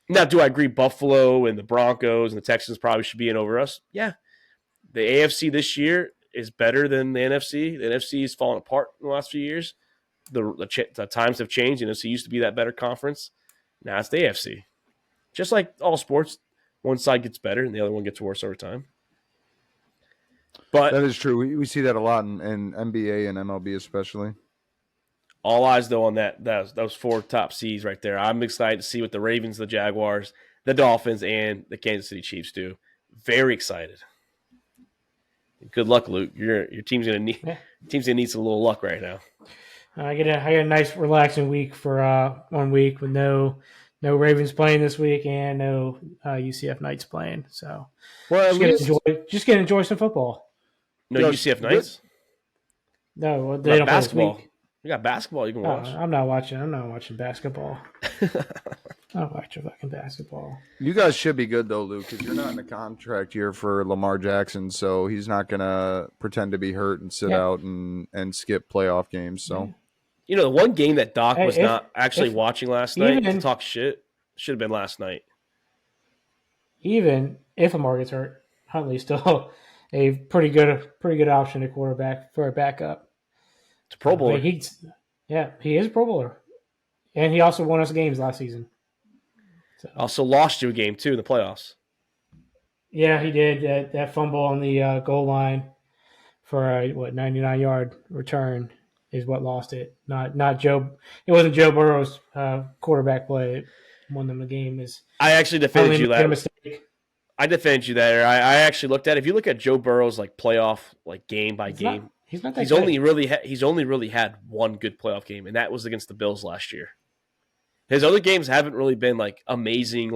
Now, do I agree Buffalo and the Broncos and the Texans probably should be in over us? Yeah. The AFC this year is better than the NFC. The NFC has fallen apart in the last few years. The times have changed. The NFC used to be that better conference. Now it's the AFC. Just like all sports, one side gets better and the other one gets worse over time. But that is true. We see that a lot in NBA and MLB especially. All eyes, though, on those 4 top seeds right there. I'm excited to see what the Ravens, the Jaguars, the Dolphins, and the Kansas City Chiefs do. Very excited. Good luck, Luke. Your team's gonna need some little luck right now. I get a nice relaxing week for 1 week with no Ravens playing this week and no UCF Knights playing. So just get to enjoy some football. No UCF Knights? No, they don't basketball. Play this week. You got basketball you can watch. I'm not watching basketball. I don't watch fucking basketball. You guys should be good though, Luke, because you're not in a contract year for Lamar Jackson, so he's not gonna pretend to be hurt and sit out and skip playoff games. So, the one game that Doc was not actually watching last night to talk shit should have been last night. Even if Lamar gets hurt, Huntley's still a pretty good option at quarterback for a backup. It's a Pro Bowler. He is a Pro Bowler. And he also won us games last season. So. Also lost you a game, too, in the playoffs. Yeah, he did. That fumble on the goal line for a 99-yard return is what lost it. Not Joe. It wasn't Joe Burrow's quarterback play that won them the game. I actually defended you that. Mistake. I defended you there. I actually looked at it. If you look at Joe Burrow's playoff game by game. He's not that good. He's only really had one good playoff game, and that was against the Bills last year. His other games haven't really been amazing,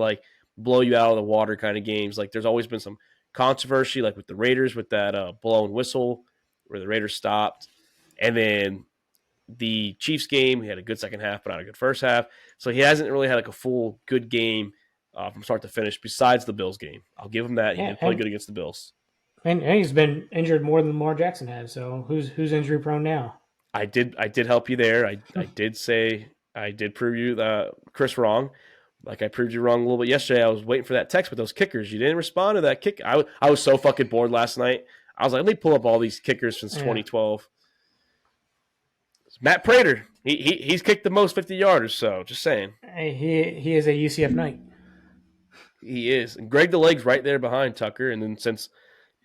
blow you out of the water kind of games. There's always been some controversy, with the Raiders with that blow and whistle where the Raiders stopped, and then the Chiefs game, he had a good second half, but not a good first half. So he hasn't really had a full good game from start to finish. Besides the Bills game, I'll give him that. He did play good against the Bills. And he's been injured more than Lamar Jackson has. So who's injury prone now? I did help you there. I did say I did prove you Chris wrong. I proved you wrong a little bit yesterday. I was waiting for that text with those kickers. You didn't respond to that kick. I was so fucking bored last night. I was like, let me pull up all these kickers since 2012. It's Matt Prater. He's kicked the most 50-yarders. So just saying. He is a UCF Knight. He is. And Greg the Leg's right there behind Tucker. And then since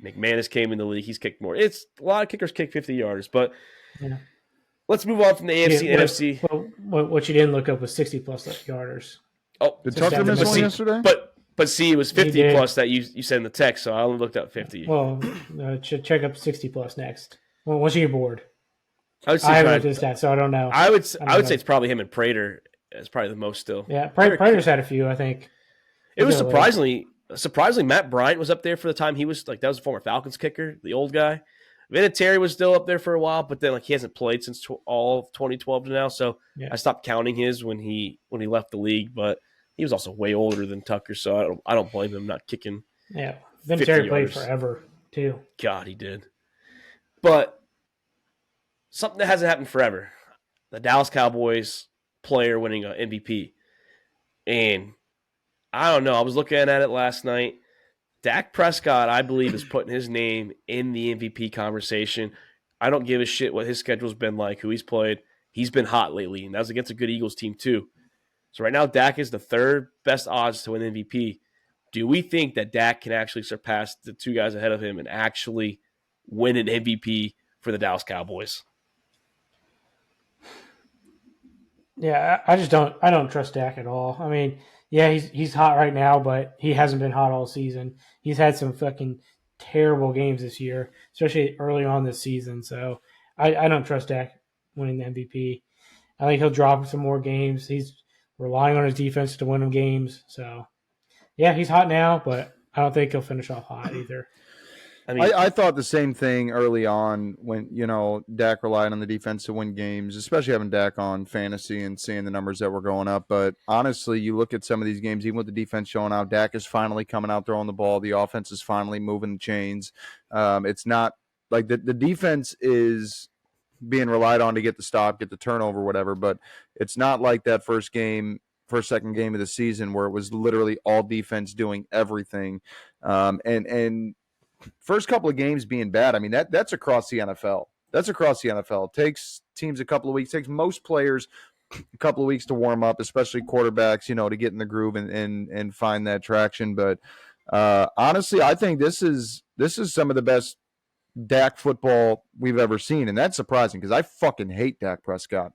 McManus came in the league, he's kicked more. It's a lot of kickers kick 50-yarders, but let's move on from the AFC and NFC. Well, what you didn't look up was 60-plus yarders. Oh, did Tucker miss one yesterday? But see, it was 50-plus that you said in the text, so I only looked up 50. Well, check up 60-plus next. Well, once you get bored. I haven't looked at the stats, so I don't know. I would say it's probably him and Prater. It's probably the most still. Yeah, Prater's had a few, I think. It was surprisingly, Matt Bryant was up there for the time he was that was a former Falcons kicker, the old guy. Vinatieri was still up there for a while, but then he hasn't played since all of 2012 to now. So I stopped counting his when he left the league. But he was also way older than Tucker, so I don't blame him not kicking. Yeah, Vinatieri played forever too. God, he did. But something that hasn't happened forever: the Dallas Cowboys player winning an MVP, and I don't know. I was looking at it last night. Dak Prescott, I believe, is putting his name in the MVP conversation. I don't give a shit what his schedule's been like, who he's played. He's been hot lately, and that was against a good Eagles team too. So right now, Dak is the third best odds to win MVP. Do we think that Dak can actually surpass the two guys ahead of him and actually win an MVP for the Dallas Cowboys? Yeah, I don't trust Dak at all. I mean, yeah, he's hot right now, but he hasn't been hot all season. He's had some fucking terrible games this year, especially early on this season. So I don't trust Dak winning the MVP. I think he'll drop some more games. He's relying on his defense to win them games. So, yeah, he's hot now, but I don't think he'll finish off hot either. I thought the same thing early on when, Dak relied on the defense to win games, especially having Dak on fantasy and seeing the numbers that were going up. But honestly, you look at some of these games, even with the defense showing out, Dak is finally coming out throwing the ball. The offense is finally moving the chains. It's not like the defense is being relied on to get the stop, get the turnover, whatever. But it's not like that second game of the season where it was literally all defense doing everything. And first couple of games being bad, I mean, that's across the NFL. That's across the NFL. It takes teams a couple of weeks. It takes most players a couple of weeks to warm up, especially quarterbacks, to get in the groove and find that traction. But honestly, I think this is some of the best Dak football we've ever seen, and that's surprising because I fucking hate Dak Prescott.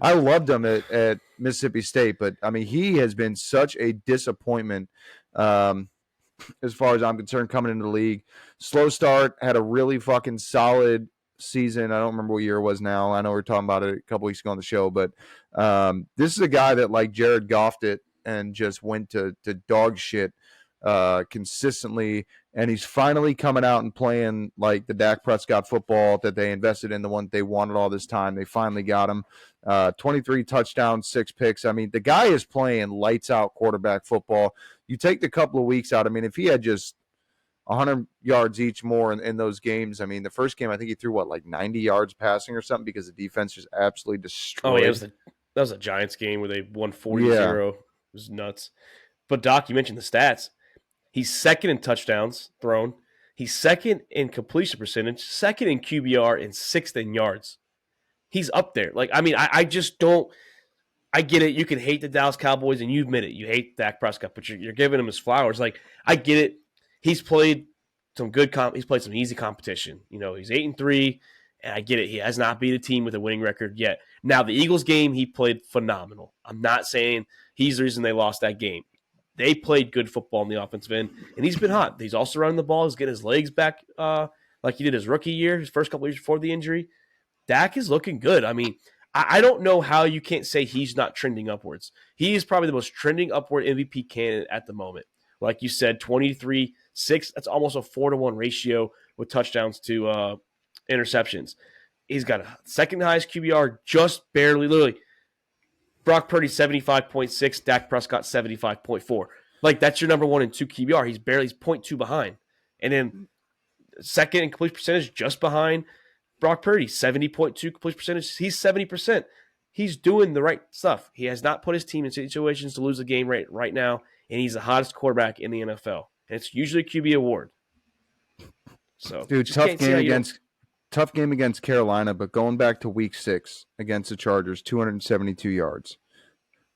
I loved him at Mississippi State, but I mean he has been such a disappointment as far as I'm concerned coming into the league. Slow start, had a really fucking solid season. I don't remember what year it was now. I know we were talking about it a couple weeks ago on the show, but this is a guy that like Jared Goffed it and just went to dog shit consistently, and he's finally coming out and playing like the Dak Prescott football that they invested in, the one they wanted all this time. They finally got him. 23 touchdowns, 6 picks. I mean, the guy is playing lights out quarterback football. You take the couple of weeks out. I mean, if he had just 100 yards each more in those games. I mean, the first game, I think he threw, like 90 yards passing or something because the defense just absolutely destroyed. Oh, yeah, that was a Giants game where they won 40-0. It was nuts. But, Doc, you mentioned the stats. He's second in touchdowns thrown. He's second in completion percentage, second in QBR, and sixth in yards. He's up there. Like, I mean, I just don't – I get it. You can hate the Dallas Cowboys, and you admit it. You hate Dak Prescott, but you're giving him his flowers. Like, I get it. He's played some good he's played some easy competition. He's 8-3, and I get it. He has not beat a team with a winning record yet. Now, the Eagles game, he played phenomenal. I'm not saying he's the reason they lost that game. They played good football in the offensive end, and he's been hot. He's also running the ball. He's getting his legs back like he did his rookie year, his first couple of years before the injury. Dak is looking good. I mean, I don't know how you can't say he's not trending upwards. He is probably the most trending upward MVP candidate at the moment. Like you said, 23-6, that's almost a 4-to-1 ratio with touchdowns to interceptions. He's got a second highest QBR, just barely, literally. Brock Purdy, 75.6, Dak Prescott, 75.4. Like, that's your number 1 and 2 QBR. He's 0.2 behind. And then second in completion percentage, just behind Brock Purdy, 70.2 completion percentage. He's 70%. He's doing the right stuff. He has not put his team in situations to lose a game right now, and he's the hottest quarterback in the NFL. And it's usually a QB award. So, dude, tough game against Carolina, but going back to week 6 against the Chargers, 272 yards.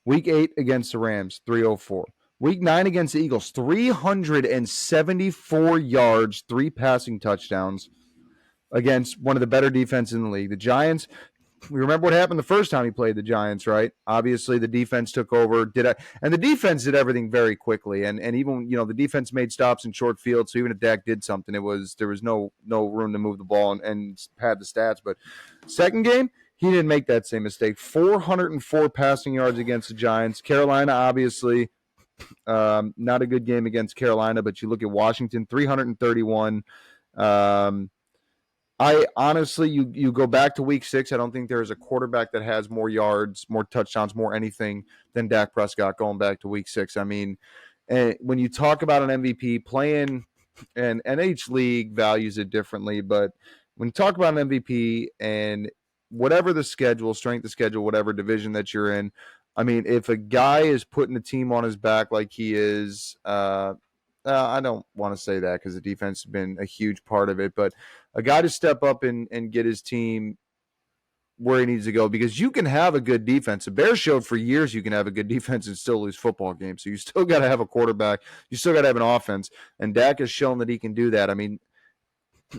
Week 8 against the Rams, 304. Week 9 against the Eagles, 374 yards, 3 passing touchdowns against one of the better defenses in the league. The Giants, we remember what happened the first time he played the Giants, right? Obviously, the defense took over, and the defense did everything very quickly. And even the defense made stops in short field. So even if Dak did something, there was no room to move the ball and pad the stats. But second game, he didn't make that same mistake. 404 passing yards against the Giants. Carolina, obviously, not a good game against Carolina. But you look at Washington, 331. I honestly, you go back to week 6, I don't think there's a quarterback that has more yards, more touchdowns, more anything than Dak Prescott going back to week 6. I mean, when you talk about an MVP playing, and each league values it differently, but when you talk about an MVP and whatever the schedule, strength of schedule, whatever division that you're in, I mean, if a guy is putting a team on his back like he is, I don't want to say that because the defense has been a huge part of it, but a guy to step up and get his team where he needs to go, because you can have a good defense. The Bears showed for years you can have a good defense and still lose football games. So you still got to have a quarterback. You still got to have an offense. And Dak has shown that he can do that. I mean,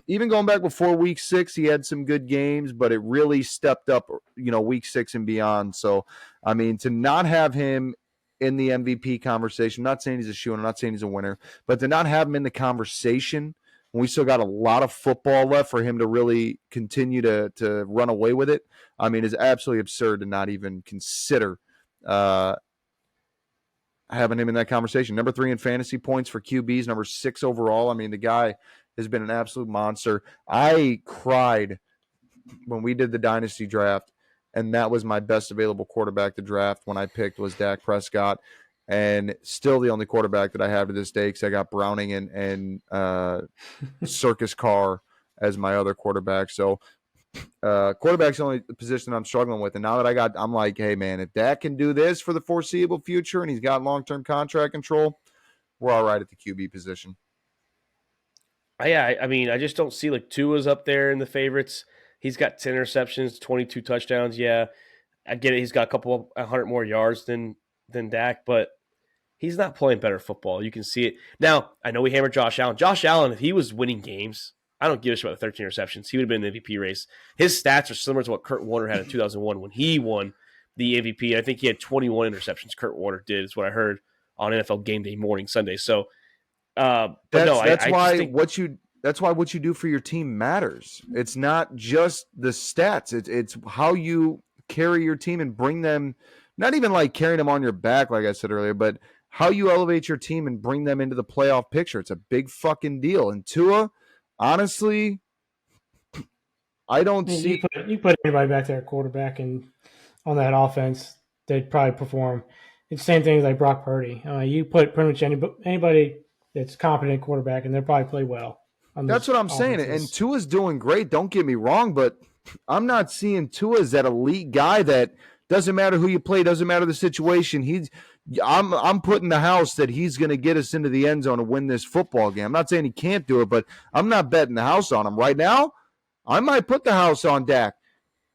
even going back before week 6, he had some good games, but it really stepped up, week 6 and beyond. So, I mean, to not have him in the MVP conversation, I'm not saying he's a shoo-in, I'm not saying he's a winner, but to not have him in the conversation when we still got a lot of football left for him to really continue to run away with it, I mean, is absolutely absurd to not even consider having him in that conversation. Number 3 in fantasy points for QBs, number 6 overall. I mean, the guy has been an absolute monster. I cried when we did the dynasty draft, and that was my best available quarterback to draft when I picked was Dak Prescott. And still the only quarterback that I have to this day, because I got Browning and Circus Carr as my other quarterback. So quarterback's the only position I'm struggling with. And now that I'm like, hey, man, if Dak can do this for the foreseeable future and he's got long-term contract control, we're all right at the QB position. Yeah, I mean, I just don't see like Tua's up there in the favorites. He's got 10 interceptions, 22 touchdowns. Yeah. I get it. He's got a couple 100 more yards than Dak, but he's not playing better football. You can see it. Now, I know we hammered Josh Allen. Josh Allen, if he was winning games, I don't give a shit about the 13 receptions. He would have been in the MVP race. His stats are similar to what Kurt Warner had in 2001 when he won the MVP. I think he had 21 interceptions. Kurt Warner did, is what I heard on NFL Game Day morning Sunday. So, that's why what you do for your team matters. It's not just the stats. It's how you carry your team and bring them, not even like carrying them on your back, like I said earlier, but how you elevate your team and bring them into the playoff picture. It's a big fucking deal. And Tua, honestly, I don't see. You put anybody back there at quarterback and on that offense, they'd probably perform. It's the same thing like Brock Purdy. You put pretty much anybody that's competent quarterback, and they'll probably play well. That's what I'm saying. And Tua's doing great. Don't get me wrong, but I'm not seeing Tua as that elite guy that doesn't matter who you play, doesn't matter the situation. I'm putting the house that he's going to get us into the end zone and win this football game. I'm not saying he can't do it, but I'm not betting the house on him right now. I might put the house on Dak.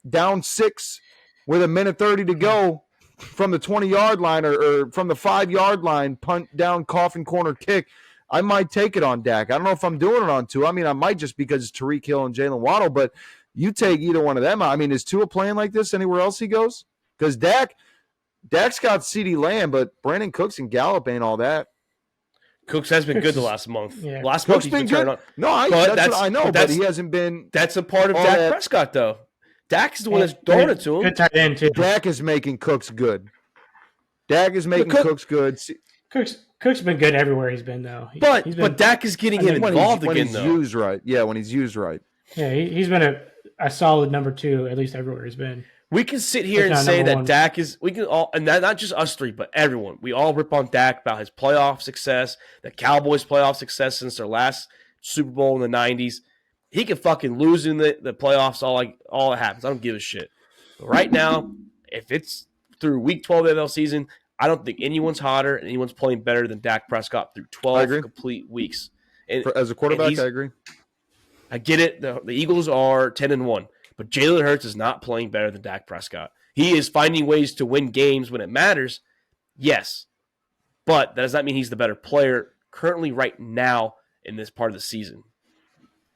Down 6 with 1:30 to go from the 20-yard line or from the 5-yard line, punt down, coffin corner kick. I might take it on Dak. I don't know if I'm doing it on Tua. I mean, I might just because it's Tyreek Hill and Jalen Waddle, but you take either one of them. I mean, is Tua playing like this anywhere else he goes? Because Dak's got CeeDee Lamb, but Brandon Cooks and Gallup ain't all that. Cooks has been good the last month. Yeah. Last month Cooks he's been good. on. No, that's what I know, but he hasn't been. That's a part of Dak Prescott, though. Dak's the one that's throwing it to him. Good tight end, too. Dak is making Cooks good. Dak is making Cooks good. Cook's been good everywhere he's been, though. But Dak is getting him involved when again, he's though. Used right. Yeah, when he's used right. Yeah, he's been a solid number 2, at least everywhere he's been. We can sit here and say that Dak is – we can all – and not just us three, but everyone. We all rip on Dak about his playoff success, the Cowboys' playoff success since their last Super Bowl in the 90s. He can fucking lose in the playoffs all that happens. I don't give a shit. But right now, if it's through Week 12 of the NFL season, I don't think anyone's hotter and anyone's playing better than Dak Prescott through 12 complete weeks. And, as a quarterback, I agree. I get it. The Eagles are 10-1. But Jalen Hurts is not playing better than Dak Prescott. He is finding ways to win games when it matters, yes. But that does not mean he's the better player currently right now in this part of the season.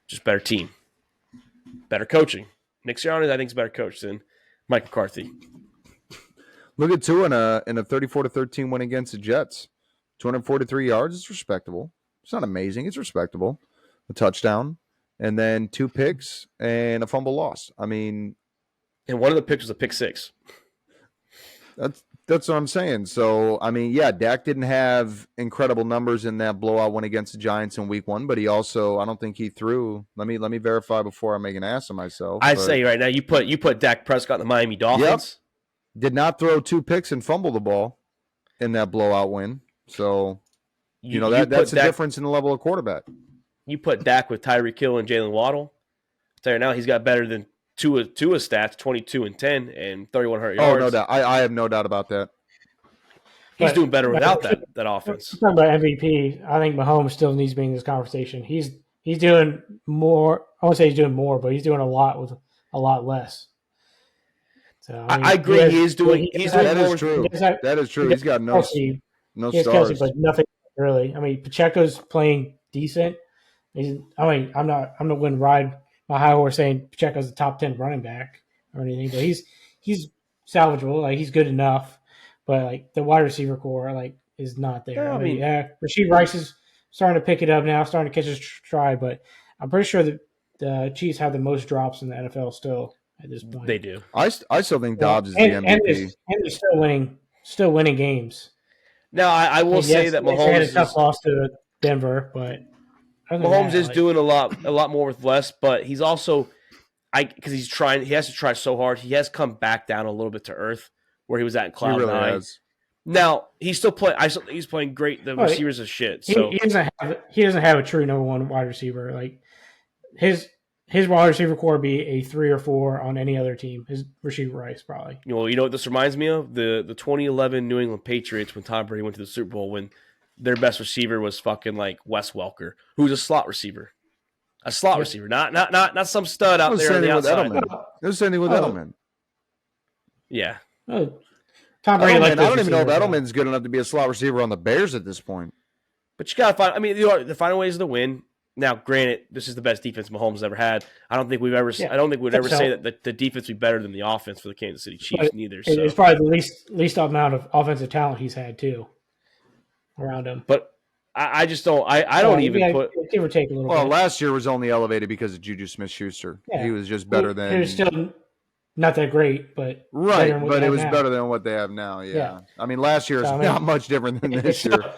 Just better team. Better coaching. Nick Sirianni, I think, is a better coach than Mike McCarthy. Look at Tua in a 34-13 win against the Jets. 243 yards. It's respectable. It's not amazing. It's respectable. A touchdown. And then 2 picks and a fumble loss. I mean, and one of the picks was a pick 6. That's what I'm saying. So, I mean, yeah, Dak didn't have incredible numbers in that blowout win against the Giants in Week 1, but he also, I don't think he threw. Let me verify before I make an ass of myself. I say right now, you put Dak Prescott in the Miami Dolphins. Yep. Did not throw 2 picks and fumble the ball in that blowout win. So, that's the difference in the level of quarterback. You put Dak with Tyreek Hill and Jalen Waddle. I'll tell you now, he's got better than Tua stats, 22-10 and 3,100 yards. Oh, no doubt. I have no doubt about that. He's doing better without that offense. Talking about MVP, I think Mahomes still needs to be in this conversation. He's doing more. I won't say he's doing more, but he's doing a lot with a lot less. So I agree. He's doing more. That is true. He's got no stars. Kelsey, but nothing really. I mean, Pacheco's playing decent. I'm not going to ride my high horse saying Pacheco's the top 10 running back or anything, but he's salvageable. Like, he's good enough, but like the wide receiver core is not there. Rashee Rice is starting to pick it up now, starting to catch his stride, but I'm pretty sure that the Chiefs have the most drops in the NFL still at this point. They do. I still think Dobbs is the MVP. And they're still winning games. Now, I will say that Mahomes had a tough loss to Denver, but Mahomes is doing a lot more with less, but he's also because he has to try so hard. He has come back down a little bit to earth where he was at in Cloud 9. Has. Now he's still playing. He's playing great. The receivers are shit. So he doesn't have a true number 1 wide receiver. Like his wide receiver core would be a 3 or 4 on any other team. His Rashee Rice probably. You know what this reminds me of? The 2011 New England Patriots when Tom Brady went to the Super Bowl when their best receiver was fucking like Wes Welker, who's a slot receiver. A slot receiver, not some stud out there on the outside. It was the same thing with Edelman. Yeah. Oh, Tom Brady. I don't even know if Edelman's good enough to be a slot receiver on the Bears at this point. But you got to find – I mean, the final ways to win. Now, granted, this is the best defense Mahomes has ever had. I don't think we'd ever say that the defense would be better than the offense for the Kansas City Chiefs neither. So. It's probably the least amount of offensive talent he's had too around him. But I just don't. I don't even put give or take a little. Well, bit. Last year was only elevated because of Juju Smith-Schuster. Yeah. He was just better than. He was still not that great, but right. But it was better than what they have now. Yeah. I mean, last year is not much different than this year.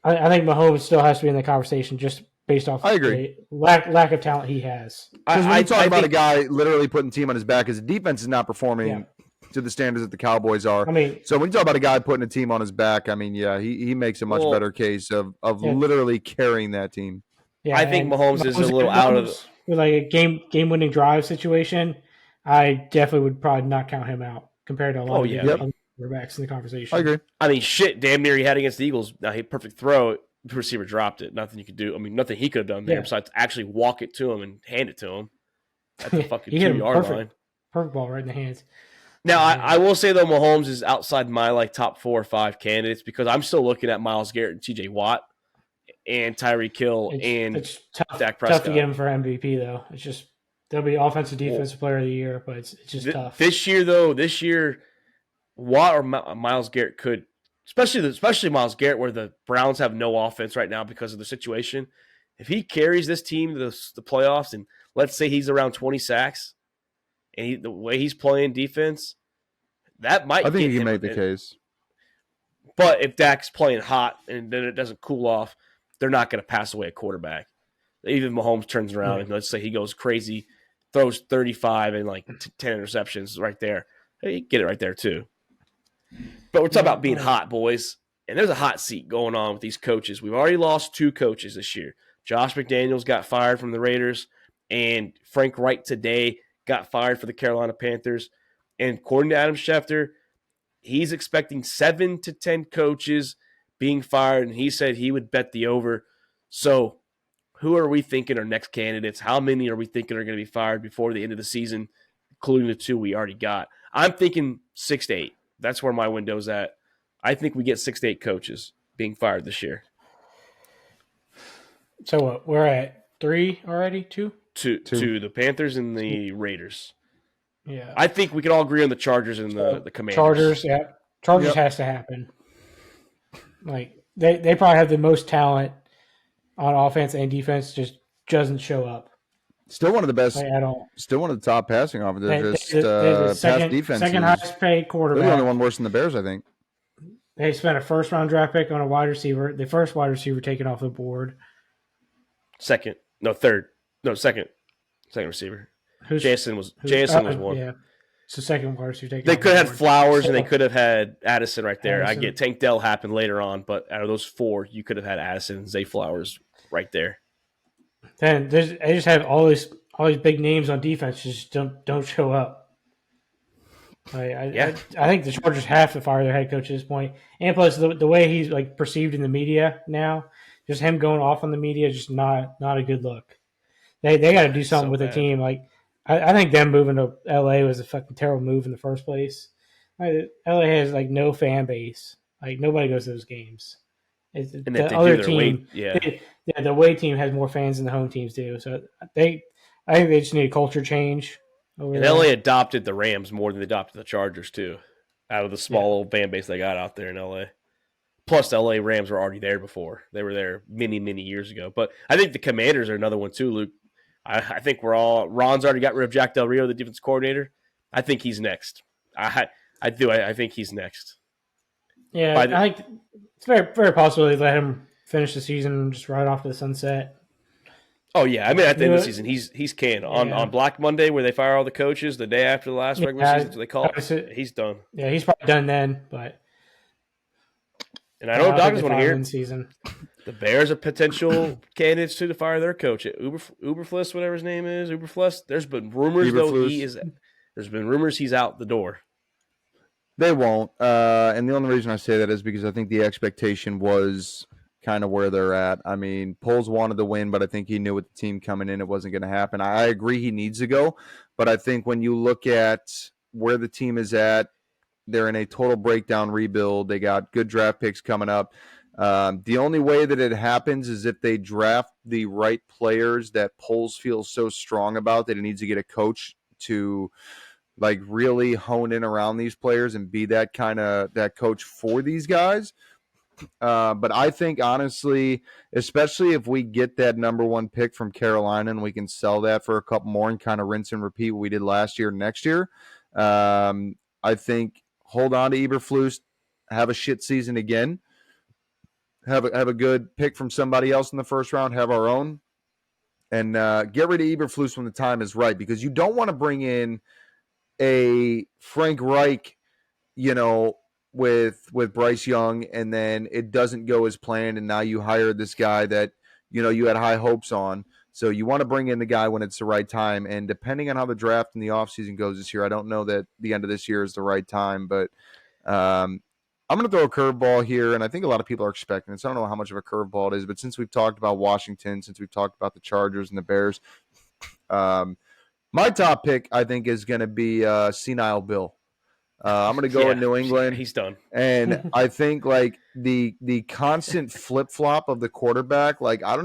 I think Mahomes still has to be in the conversation just based off. I agree. The lack of talent he has. Because when you talk about a guy literally putting the team on his back, his defense is not performing to the standards that the Cowboys are. I mean, so when you talk about a guy putting a team on his back, I mean, he makes a much better case of literally carrying that team. Yeah, I think Mahomes is a little out of with like a game winning drive situation. I definitely would probably not count him out compared to a lot of other quarterbacks in the conversation. I agree. I mean, shit, damn near he had against the Eagles. Now he perfect throw. The receiver dropped it. Nothing you could do. I mean, nothing he could have done there besides actually walk it to him and hand it to him at the fucking 2-yard line. Perfect ball right in the hands. Now, I will say, though, Mahomes is outside my top 4 or 5 candidates because I'm still looking at Myles Garrett and T.J. Watt and Tyreek Hill and Dak Prescott. Tough to get him for MVP, though. It's just they'll be offensive defensive player of the year, but it's just tough. This year, Watt or Myles Garrett could, especially Myles Garrett, where the Browns have no offense right now because of the situation. If he carries this team to the playoffs, and let's say he's around 20 sacks, and the way he's playing defense, that might. I think you can make the case. But if Dak's playing hot and then it doesn't cool off, they're not going to pass away a quarterback. Even Mahomes turns around and let's say he goes crazy, throws 35 and 10 interceptions right there. Hey, get it right there too. But we're talking about being hot, boys. And there's a hot seat going on with these coaches. We've already lost 2 coaches this year. Josh McDaniels got fired from the Raiders, and Frank Reich today got fired for the Carolina Panthers. And according to Adam Schefter, he's expecting 7 to 10 coaches being fired, and he said he would bet the over. So who are we thinking are next candidates? How many are we thinking are going to be fired before the end of the season, including the 2 we already got? I'm thinking 6 to 8. That's where my window's at. I think we get 6 to 8 coaches being fired this year. So what? We're at 3 already? 2? 2. The Panthers and the Raiders. Yeah. I think we can all agree on the Chargers and the Commanders. Chargers, yeah. Chargers has to happen. They probably have the most talent on offense and defense, just doesn't show up. Still one of the best. At all. Still one of the top passing offenses. Pass defense. Second highest paid quarterback. They're the only one worse than the Bears, I think. They spent a first-round draft pick on a wide receiver. The first wide receiver taken off the board. Second receiver. Jason was one. Yeah, it's the second wide receiver taken. They could have had Flowers and they could have had Addison right there. I get Tank Dell happened later on, but out of those 4, you could have had Addison and Zay Flowers right there. Then they just have all these big names on defense just don't show up. I think the Chargers have to fire their head coach at this point, and plus the way he's perceived in the media now, just him going off on the media, just not a good look. They got to do something with the team. I think them moving to LA was a fucking terrible move in the first place. LA has no fan base. Nobody goes to those games. The other team, the away team has more fans than the home teams do. So I think they just need a culture change. And LA adopted the Rams more than they adopted the Chargers too, out of the small little fan base they got out there in LA. Plus, LA Rams were already there before. They were there many, many years ago. But I think the Commanders are another one too, Luke. I think Ron's already got rid of Jack Del Rio, the defense coordinator. I think he's next. I think he's next. Yeah, I think it's very, very possible they let him finish the season just right off to the sunset. Oh, yeah. I mean, at the end of the season, he's canned. On Black Monday, where they fire all the coaches, the day after the last regular season, they call it, he's done. Yeah, he's probably done then, but... And I know Doc is want to hear season. The Bears are potential candidates to fire their coach. Uberflus, whatever his name is, Uberflus. There's been rumors, there's been rumors he's out the door. They won't. And the only reason I say that is because I think the expectation was kind of where they're at. I mean, Poles wanted to win, but I think he knew with the team coming in it wasn't going to happen. I agree he needs to go, but I think when you look at where the team is at They're in a total breakdown rebuild. They got good draft picks coming up. The only way that it happens is if they draft the right players that Poles feels so strong about that he needs to get a coach to like really hone in around these players and be that coach for these guys. But I think honestly, especially if we get that number 1 pick from Carolina and we can sell that for a couple more and kind of rinse and repeat what we did last year, next year, I think hold on to Eberflus, have a shit season again, have a good pick from somebody else in the first round, have our own, and get rid of Eberflus when the time is right, because you don't want to bring in a Frank Reich, with Bryce Young, and then it doesn't go as planned, and now you hired this guy that you had high hopes on. So you want to bring in the guy when it's the right time. And depending on how the draft and the offseason goes this year, I don't know that the end of this year is the right time, but I'm going to throw a curveball here, and I think a lot of people are expecting it. So I don't know how much of a curveball it is, but since we've talked about Washington, since we've talked about the Chargers and the Bears, my top pick, I think, is going to be Senile Bill. I'm going to go in New England. He's done. And I think like the constant flip-flop of the quarterback, like I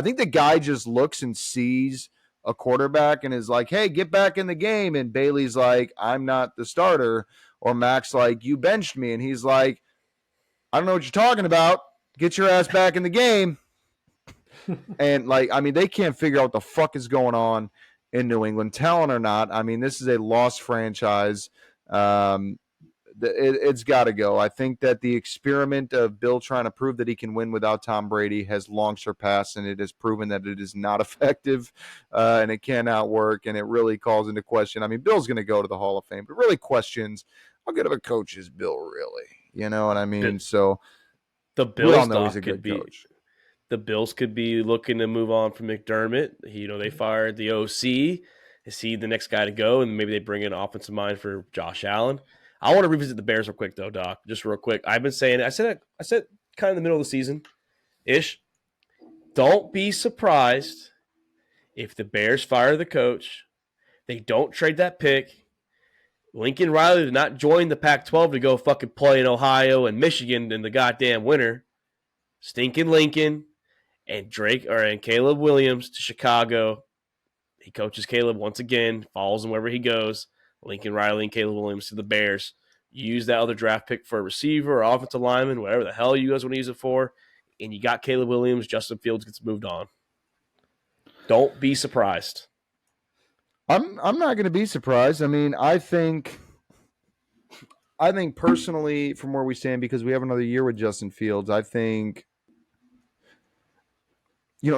think the guy just looks and sees a quarterback and is like, hey, get back in the game. And Bailey's like, I'm not the starter. Or Mac's like, you benched me. And he's like, I don't know what you're talking about. Get your ass back in the game. And like, I mean, they can't figure out what the fuck is going on in New England, talent or not. I mean, this is a lost franchise. It's got to go. I think that the experiment of Bill trying to prove that he can win without Tom Brady has long surpassed, and it has proven that it is not effective, and it cannot work, and it really calls into question. I mean, Bill's going to go to the Hall of Fame, but really questions how good of a coach is Bill really? You know what I mean? So the Bills know he's a good coach. The Bills could be looking to move on from McDermott. They fired the OC. Is he the next guy to go? And maybe they bring in an offensive mind for Josh Allen. I want to revisit the Bears real quick, though, Doc. Just real quick. I've been saying, I said kind of in the middle of the season-ish. Don't be surprised if the Bears fire the coach. They don't trade that pick. Lincoln Riley did not join the Pac-12 to go fucking play in Ohio and Michigan in the goddamn winter. Stinking Lincoln and Caleb Williams to Chicago. He coaches Caleb once again, follows him wherever he goes. Lincoln Riley and Caleb Williams to the Bears. Use that other draft pick for a receiver or offensive lineman, whatever the hell you guys want to use it for. And you got Caleb Williams. Justin Fields gets moved on. Don't be surprised. I'm not going to be surprised. I mean, I think personally, from where we stand, because we have another year with Justin Fields, I think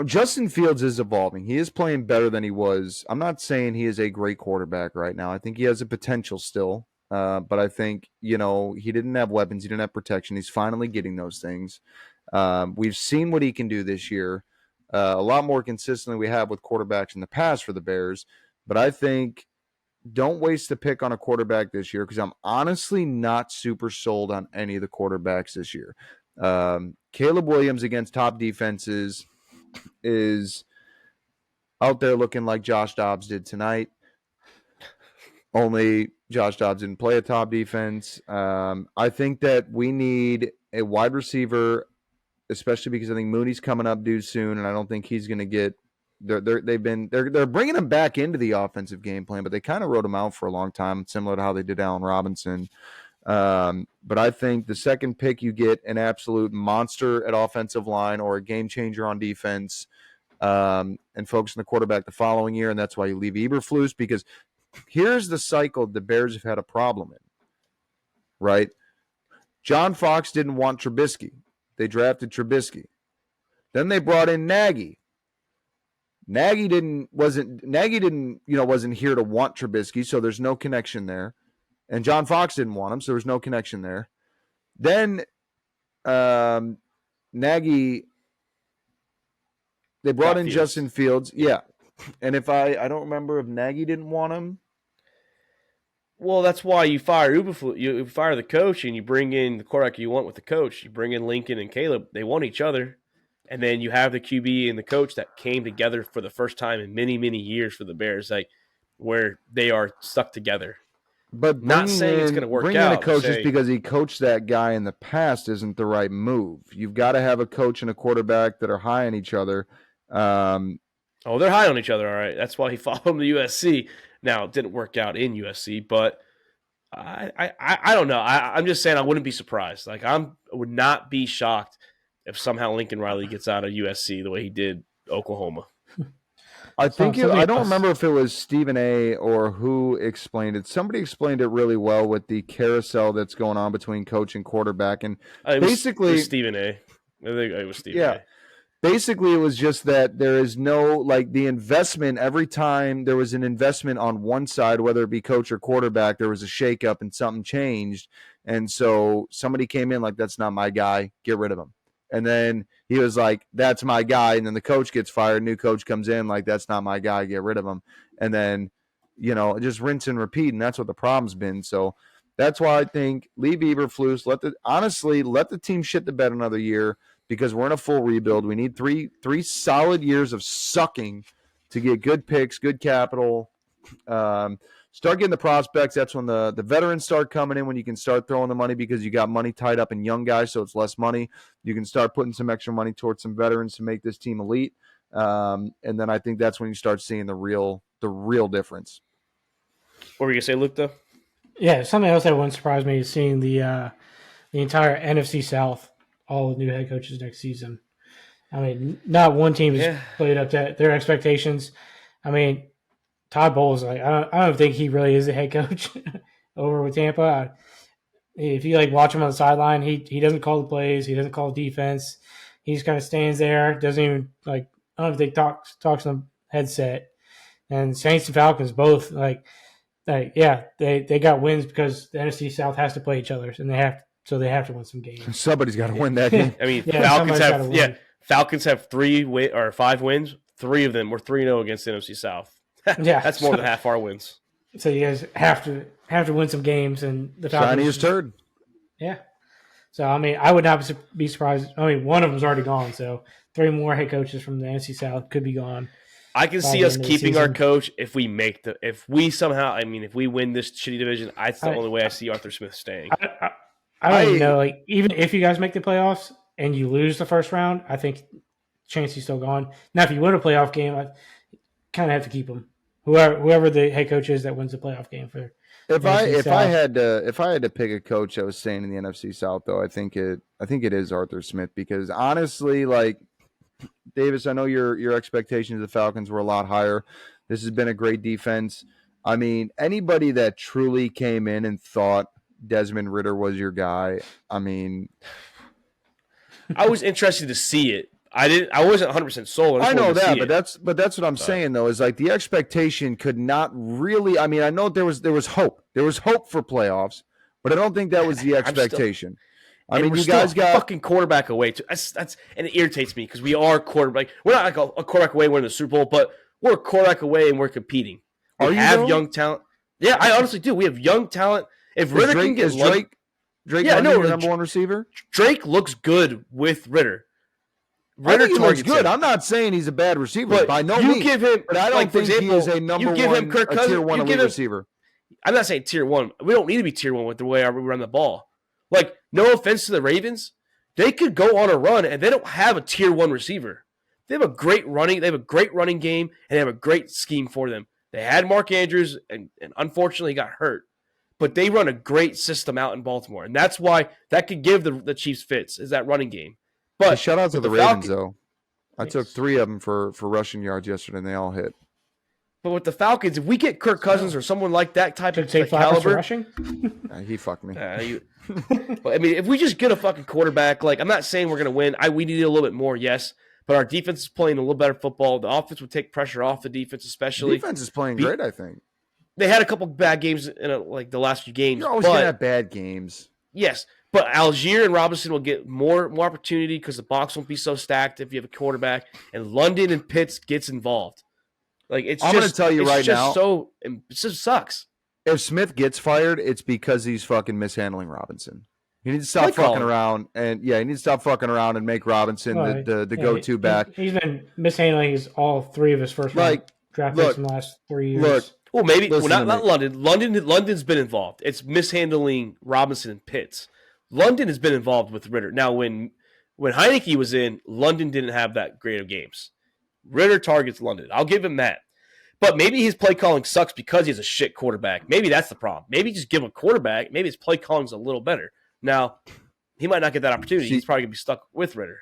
Justin Fields is evolving. He is playing better than he was. I'm not saying he is a great quarterback right now. I think he has a potential still. But I think, he didn't have weapons. He didn't have protection. He's finally getting those things. We've seen what he can do this year. A lot more consistently we have with quarterbacks in the past for the Bears. But I think don't waste a pick on a quarterback this year, because I'm honestly not super sold on any of the quarterbacks this year. Caleb Williams against top defenses is out there looking like Josh Dobbs did tonight. Only Josh Dobbs didn't play a top defense. I think that we need a wide receiver, especially because I think Mooney's coming up due soon, and I don't think he's going to get. They're bringing him back into the offensive game plan, but they kind of wrote him out for a long time, similar to how they did Allen Robinson. But I think the second pick, you get an absolute monster at offensive line or a game changer on defense, and focus on the quarterback the following year. And that's why you leave Eberflus, because here's the cycle the Bears have had a problem in, right? John Fox didn't want Trubisky. They drafted Trubisky. Then they brought in Nagy. Nagy wasn't here to want Trubisky, so there's no connection there. And John Fox didn't want him, so there's no connection there. Then Nagy, they brought in Fields. Justin Fields. Yeah. And if I don't remember if Nagy didn't want him. Well, that's why you fire Eberflus. You fire the coach and you bring in the quarterback you want with the coach. You bring in Lincoln and Caleb. They want each other. And then you have the QB and the coach that came together for the first time in many, many years for the Bears, like where they are stuck together. But Not saying it's going to work bringing out. in a coach just because he coached that guy in the past isn't the right move. You've got to have a coach and a quarterback that are high on each other. They're high on each other, all right. That's why he followed him to USC. Now, it didn't work out in USC, but I don't know. I'm just saying I wouldn't be surprised. Like, I would not be shocked if somehow Lincoln Riley gets out of USC the way he did Oklahoma. I don't remember if it was Stephen A. or who explained it. Somebody explained it really well with the carousel that's going on between coach and quarterback. And it was Stephen A. I think it was Stephen A. Basically, it was just that there is no, like, the investment. Every time there was an investment on one side, whether it be coach or quarterback, there was a shakeup and something changed. And so somebody came in like, that's not my guy, get rid of him. And then he was like, that's my guy. And then the coach gets fired. New coach comes in like, that's not my guy, get rid of him. And then, just rinse and repeat. And that's what the problem's been. So that's why I think leave Eberflus. Let the team shit the bed another year, because we're in a full rebuild. We need three solid years of sucking to get good picks, good capital. Start getting the prospects. That's when the veterans start coming in, when you can start throwing the money because you got money tied up in young guys, so it's less money. You can start putting some extra money towards some veterans to make this team elite. And then I think that's when you start seeing the real difference. What were you going to say, Luke, though? Yeah, something else that wouldn't surprise me is seeing the entire NFC South, all with new head coaches next season. I mean, not one team has played up to their expectations. I mean, Todd Bowles, I don't think he really is a head coach over with Tampa. If you watch him on the sideline, he doesn't call the plays, he doesn't call defense. He just kind of stands there, doesn't even I don't think talks on the headset. And Saints and Falcons both they got wins because the NFC South has to play each other, and they have to win some games. Somebody's got to win that game. I mean, Falcons have 5 wins. 3 of them were 3-0 against the NFC South. That's more than half our wins. So you guys have to win some games, and the Falcons. Shiniest turd. Yeah. So I mean, I would not be surprised. I mean, one of them's already gone, so 3 more head coaches from the NFC South could be gone. I can see us keeping our coach if we win this shitty division. That's the only way I see Arthur Smith staying. I don't even know. Even if you guys make the playoffs and you lose the first round, I think Chancey's still gone. Now, if you win a playoff game, I kind of have to keep him. Whoever the head coach is that wins the playoff game for. If I had to pick a coach that was staying in the NFC South, though, I think it is Arthur Smith, because honestly, Davis, I know your expectations of the Falcons were a lot higher. This has been a great defense. I mean, anybody that truly came in and thought Desmond Ridder was your guy, I mean, I was interested to see it. I wasn't 100% sold. I know that, but that's what I'm saying, though, is the expectation could not really. I mean, I know there was hope. There was hope for playoffs, but I don't think that was the expectation. I mean, you guys got fucking quarterback away. That's and it irritates me because we are quarterback. We're not a quarterback away. We're in the Super Bowl, but we're a quarterback away and we're competing. We have young talent. Yeah, I honestly do. We have young talent. If Ridder can get Drake, your number one receiver. Drake looks good with Ridder. Ridder looks good. I'm not saying he's a bad receiver, but by no means. Give him, but I don't think he is a number one, a tier 1 elite receiver. I'm not saying tier 1. We don't need to be tier 1 with the way we run the ball. No offense to the Ravens, they could go on a run and they don't have a tier 1 receiver. They have a great running game, and they have a great scheme for them. They had Mark Andrews, and unfortunately got hurt. But they run a great system out in Baltimore, and that's why that could give the Chiefs fits, is that running game. But shout out to the Ravens, though. I took 3 of them for rushing yards yesterday, and they all hit. But with the Falcons, if we get Kirk Cousins or someone like that type of caliber, rushing? He fucked me. But, I mean, if we just get a fucking quarterback, I'm not saying we're going to win. We need a little bit more, yes. But our defense is playing a little better football. The offense would take pressure off the defense, especially. The defense is playing great, I think. They had a couple bad games in the last few games. You're always going to have bad games. Yes. But Algier and Robinson will get more opportunity because the box won't be so stacked if you have a quarterback. And London and Pitts gets involved. I'm going to tell you right now. It just sucks. If Smith gets fired, it's because he's fucking mishandling Robinson. He needs to stop fucking around, and he needs to stop fucking around and make Robinson the go-to back. He's been mishandling all 3 of his first round draft picks in the last 3 years. Look, Well, maybe not London. London's been involved. It's mishandling Robinson and Pitts. London has been involved with Ritter. Now, when Heineke was in, London didn't have that great of games. Ritter targets London. I'll give him that. But maybe his play calling sucks because he has a shit quarterback. Maybe that's the problem. Maybe just give him a quarterback. Maybe his play calling's a little better. Now, he might not get that opportunity. He's probably going to be stuck with Ritter.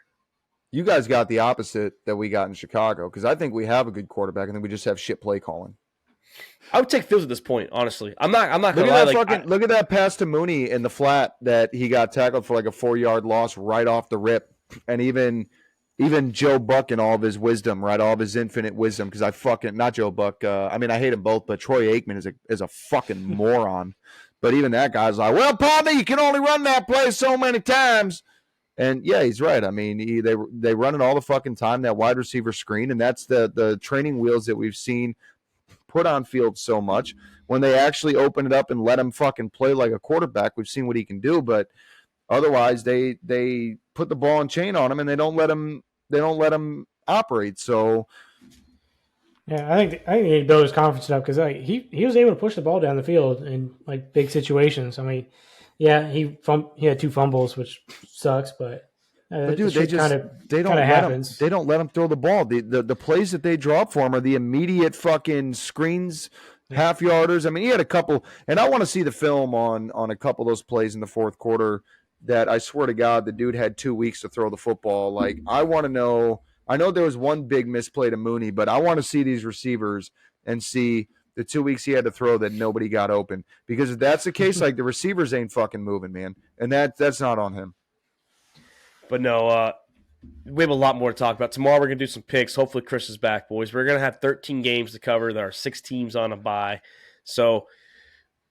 You guys got the opposite that we got in Chicago because I think we have a good quarterback and then we just have shit play calling. I would take Fields at this point, honestly. I'm not going to lie. Look at that pass to Mooney in the flat that he got tackled for like a 4-yard loss right off the rip. And even Joe Buck in all of his wisdom, right? All of his infinite wisdom, because not Joe Buck. I hate them both, but Troy Aikman is a fucking moron. But even that guy's like, well, partner, you can only run that play so many times. And yeah, he's right. I mean, they run it all the fucking time, that wide receiver screen, and that's the training wheels that we've seen put on field so much. When they actually open it up and let him fucking play like a quarterback, we've seen what he can do. But otherwise, they put the ball and chain on him, and they don't let him operate. So yeah, I think he need to build his confidence up because he was able to push the ball down the field in like big situations. I mean, yeah, he had 2 fumbles, which sucks, but dude, they don't let him throw the ball. The plays that they draw up for him are the immediate fucking screens, half yarders. I mean, he had a couple, and I want to see the film on a couple of those plays in the fourth quarter. That I swear to God, the dude had 2 weeks to throw the football. Like, I want to know. I know there was one big misplay to Mooney, but I want to see these receivers and see the 2 weeks he had to throw that nobody got open. Because if that's the case, like, the receivers ain't fucking moving, man. And that's not on him. But no, we have a lot more to talk about. Tomorrow we're going to do some picks. Hopefully Chris is back, boys. We're going to have 13 games to cover. There are 6 teams on a bye. So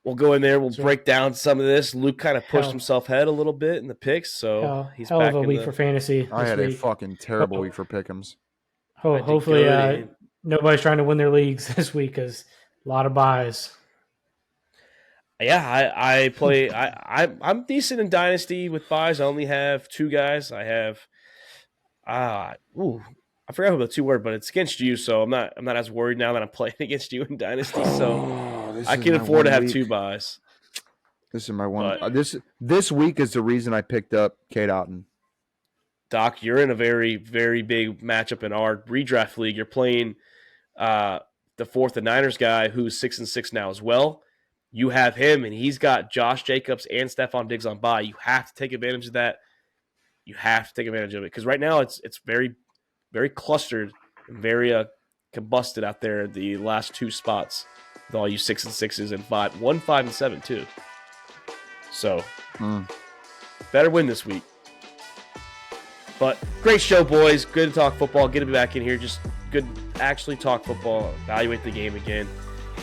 we'll go in there. We'll break down some of this. Luke kind of pushed himself ahead a little bit in the picks. So he's hell back of a week for fantasy. I had a fucking terrible week for pick'ems. Hopefully nobody's trying to win their leagues this week because a lot of buys. Yeah, I play. I'm decent in Dynasty with buys. I only have 2 guys. I have, I forgot who the 2 were, but it's against you, so I'm not as worried now that I'm playing against you in Dynasty. So I can afford to have 2 buys. This is my one. This week is the reason I picked up Kate Otten. Doc, you're in a very, very big matchup in our redraft league. You're playing the 4th and Niners guy who's 6-6 now as well. You have him, and he's got Josh Jacobs and Stephon Diggs on bye. You have to take advantage of that. You have to take advantage of it because right now it's very, very clustered and very combusted out there. The last 2 spots with all you 6-6s and 1, 5, and 7 too. So better win this week. But great show, boys. Good to talk football. Good to be back in here. Just good to actually talk football. Evaluate the game again.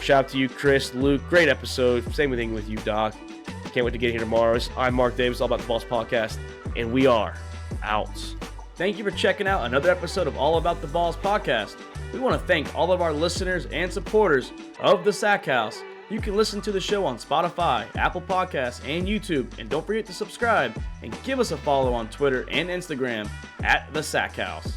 Shout out to you, Chris, Luke. Great episode. Same thing with you, Doc. Can't wait to get here tomorrow. I'm Mark Davis, All About the Balls podcast, and we are out. Thank you for checking out another episode of All About the Balls podcast. We want to thank all of our listeners and supporters of the Sack House. You can listen to the show on Spotify, Apple Podcasts, and YouTube. And don't forget to subscribe and give us a follow on Twitter and Instagram @the Sack House.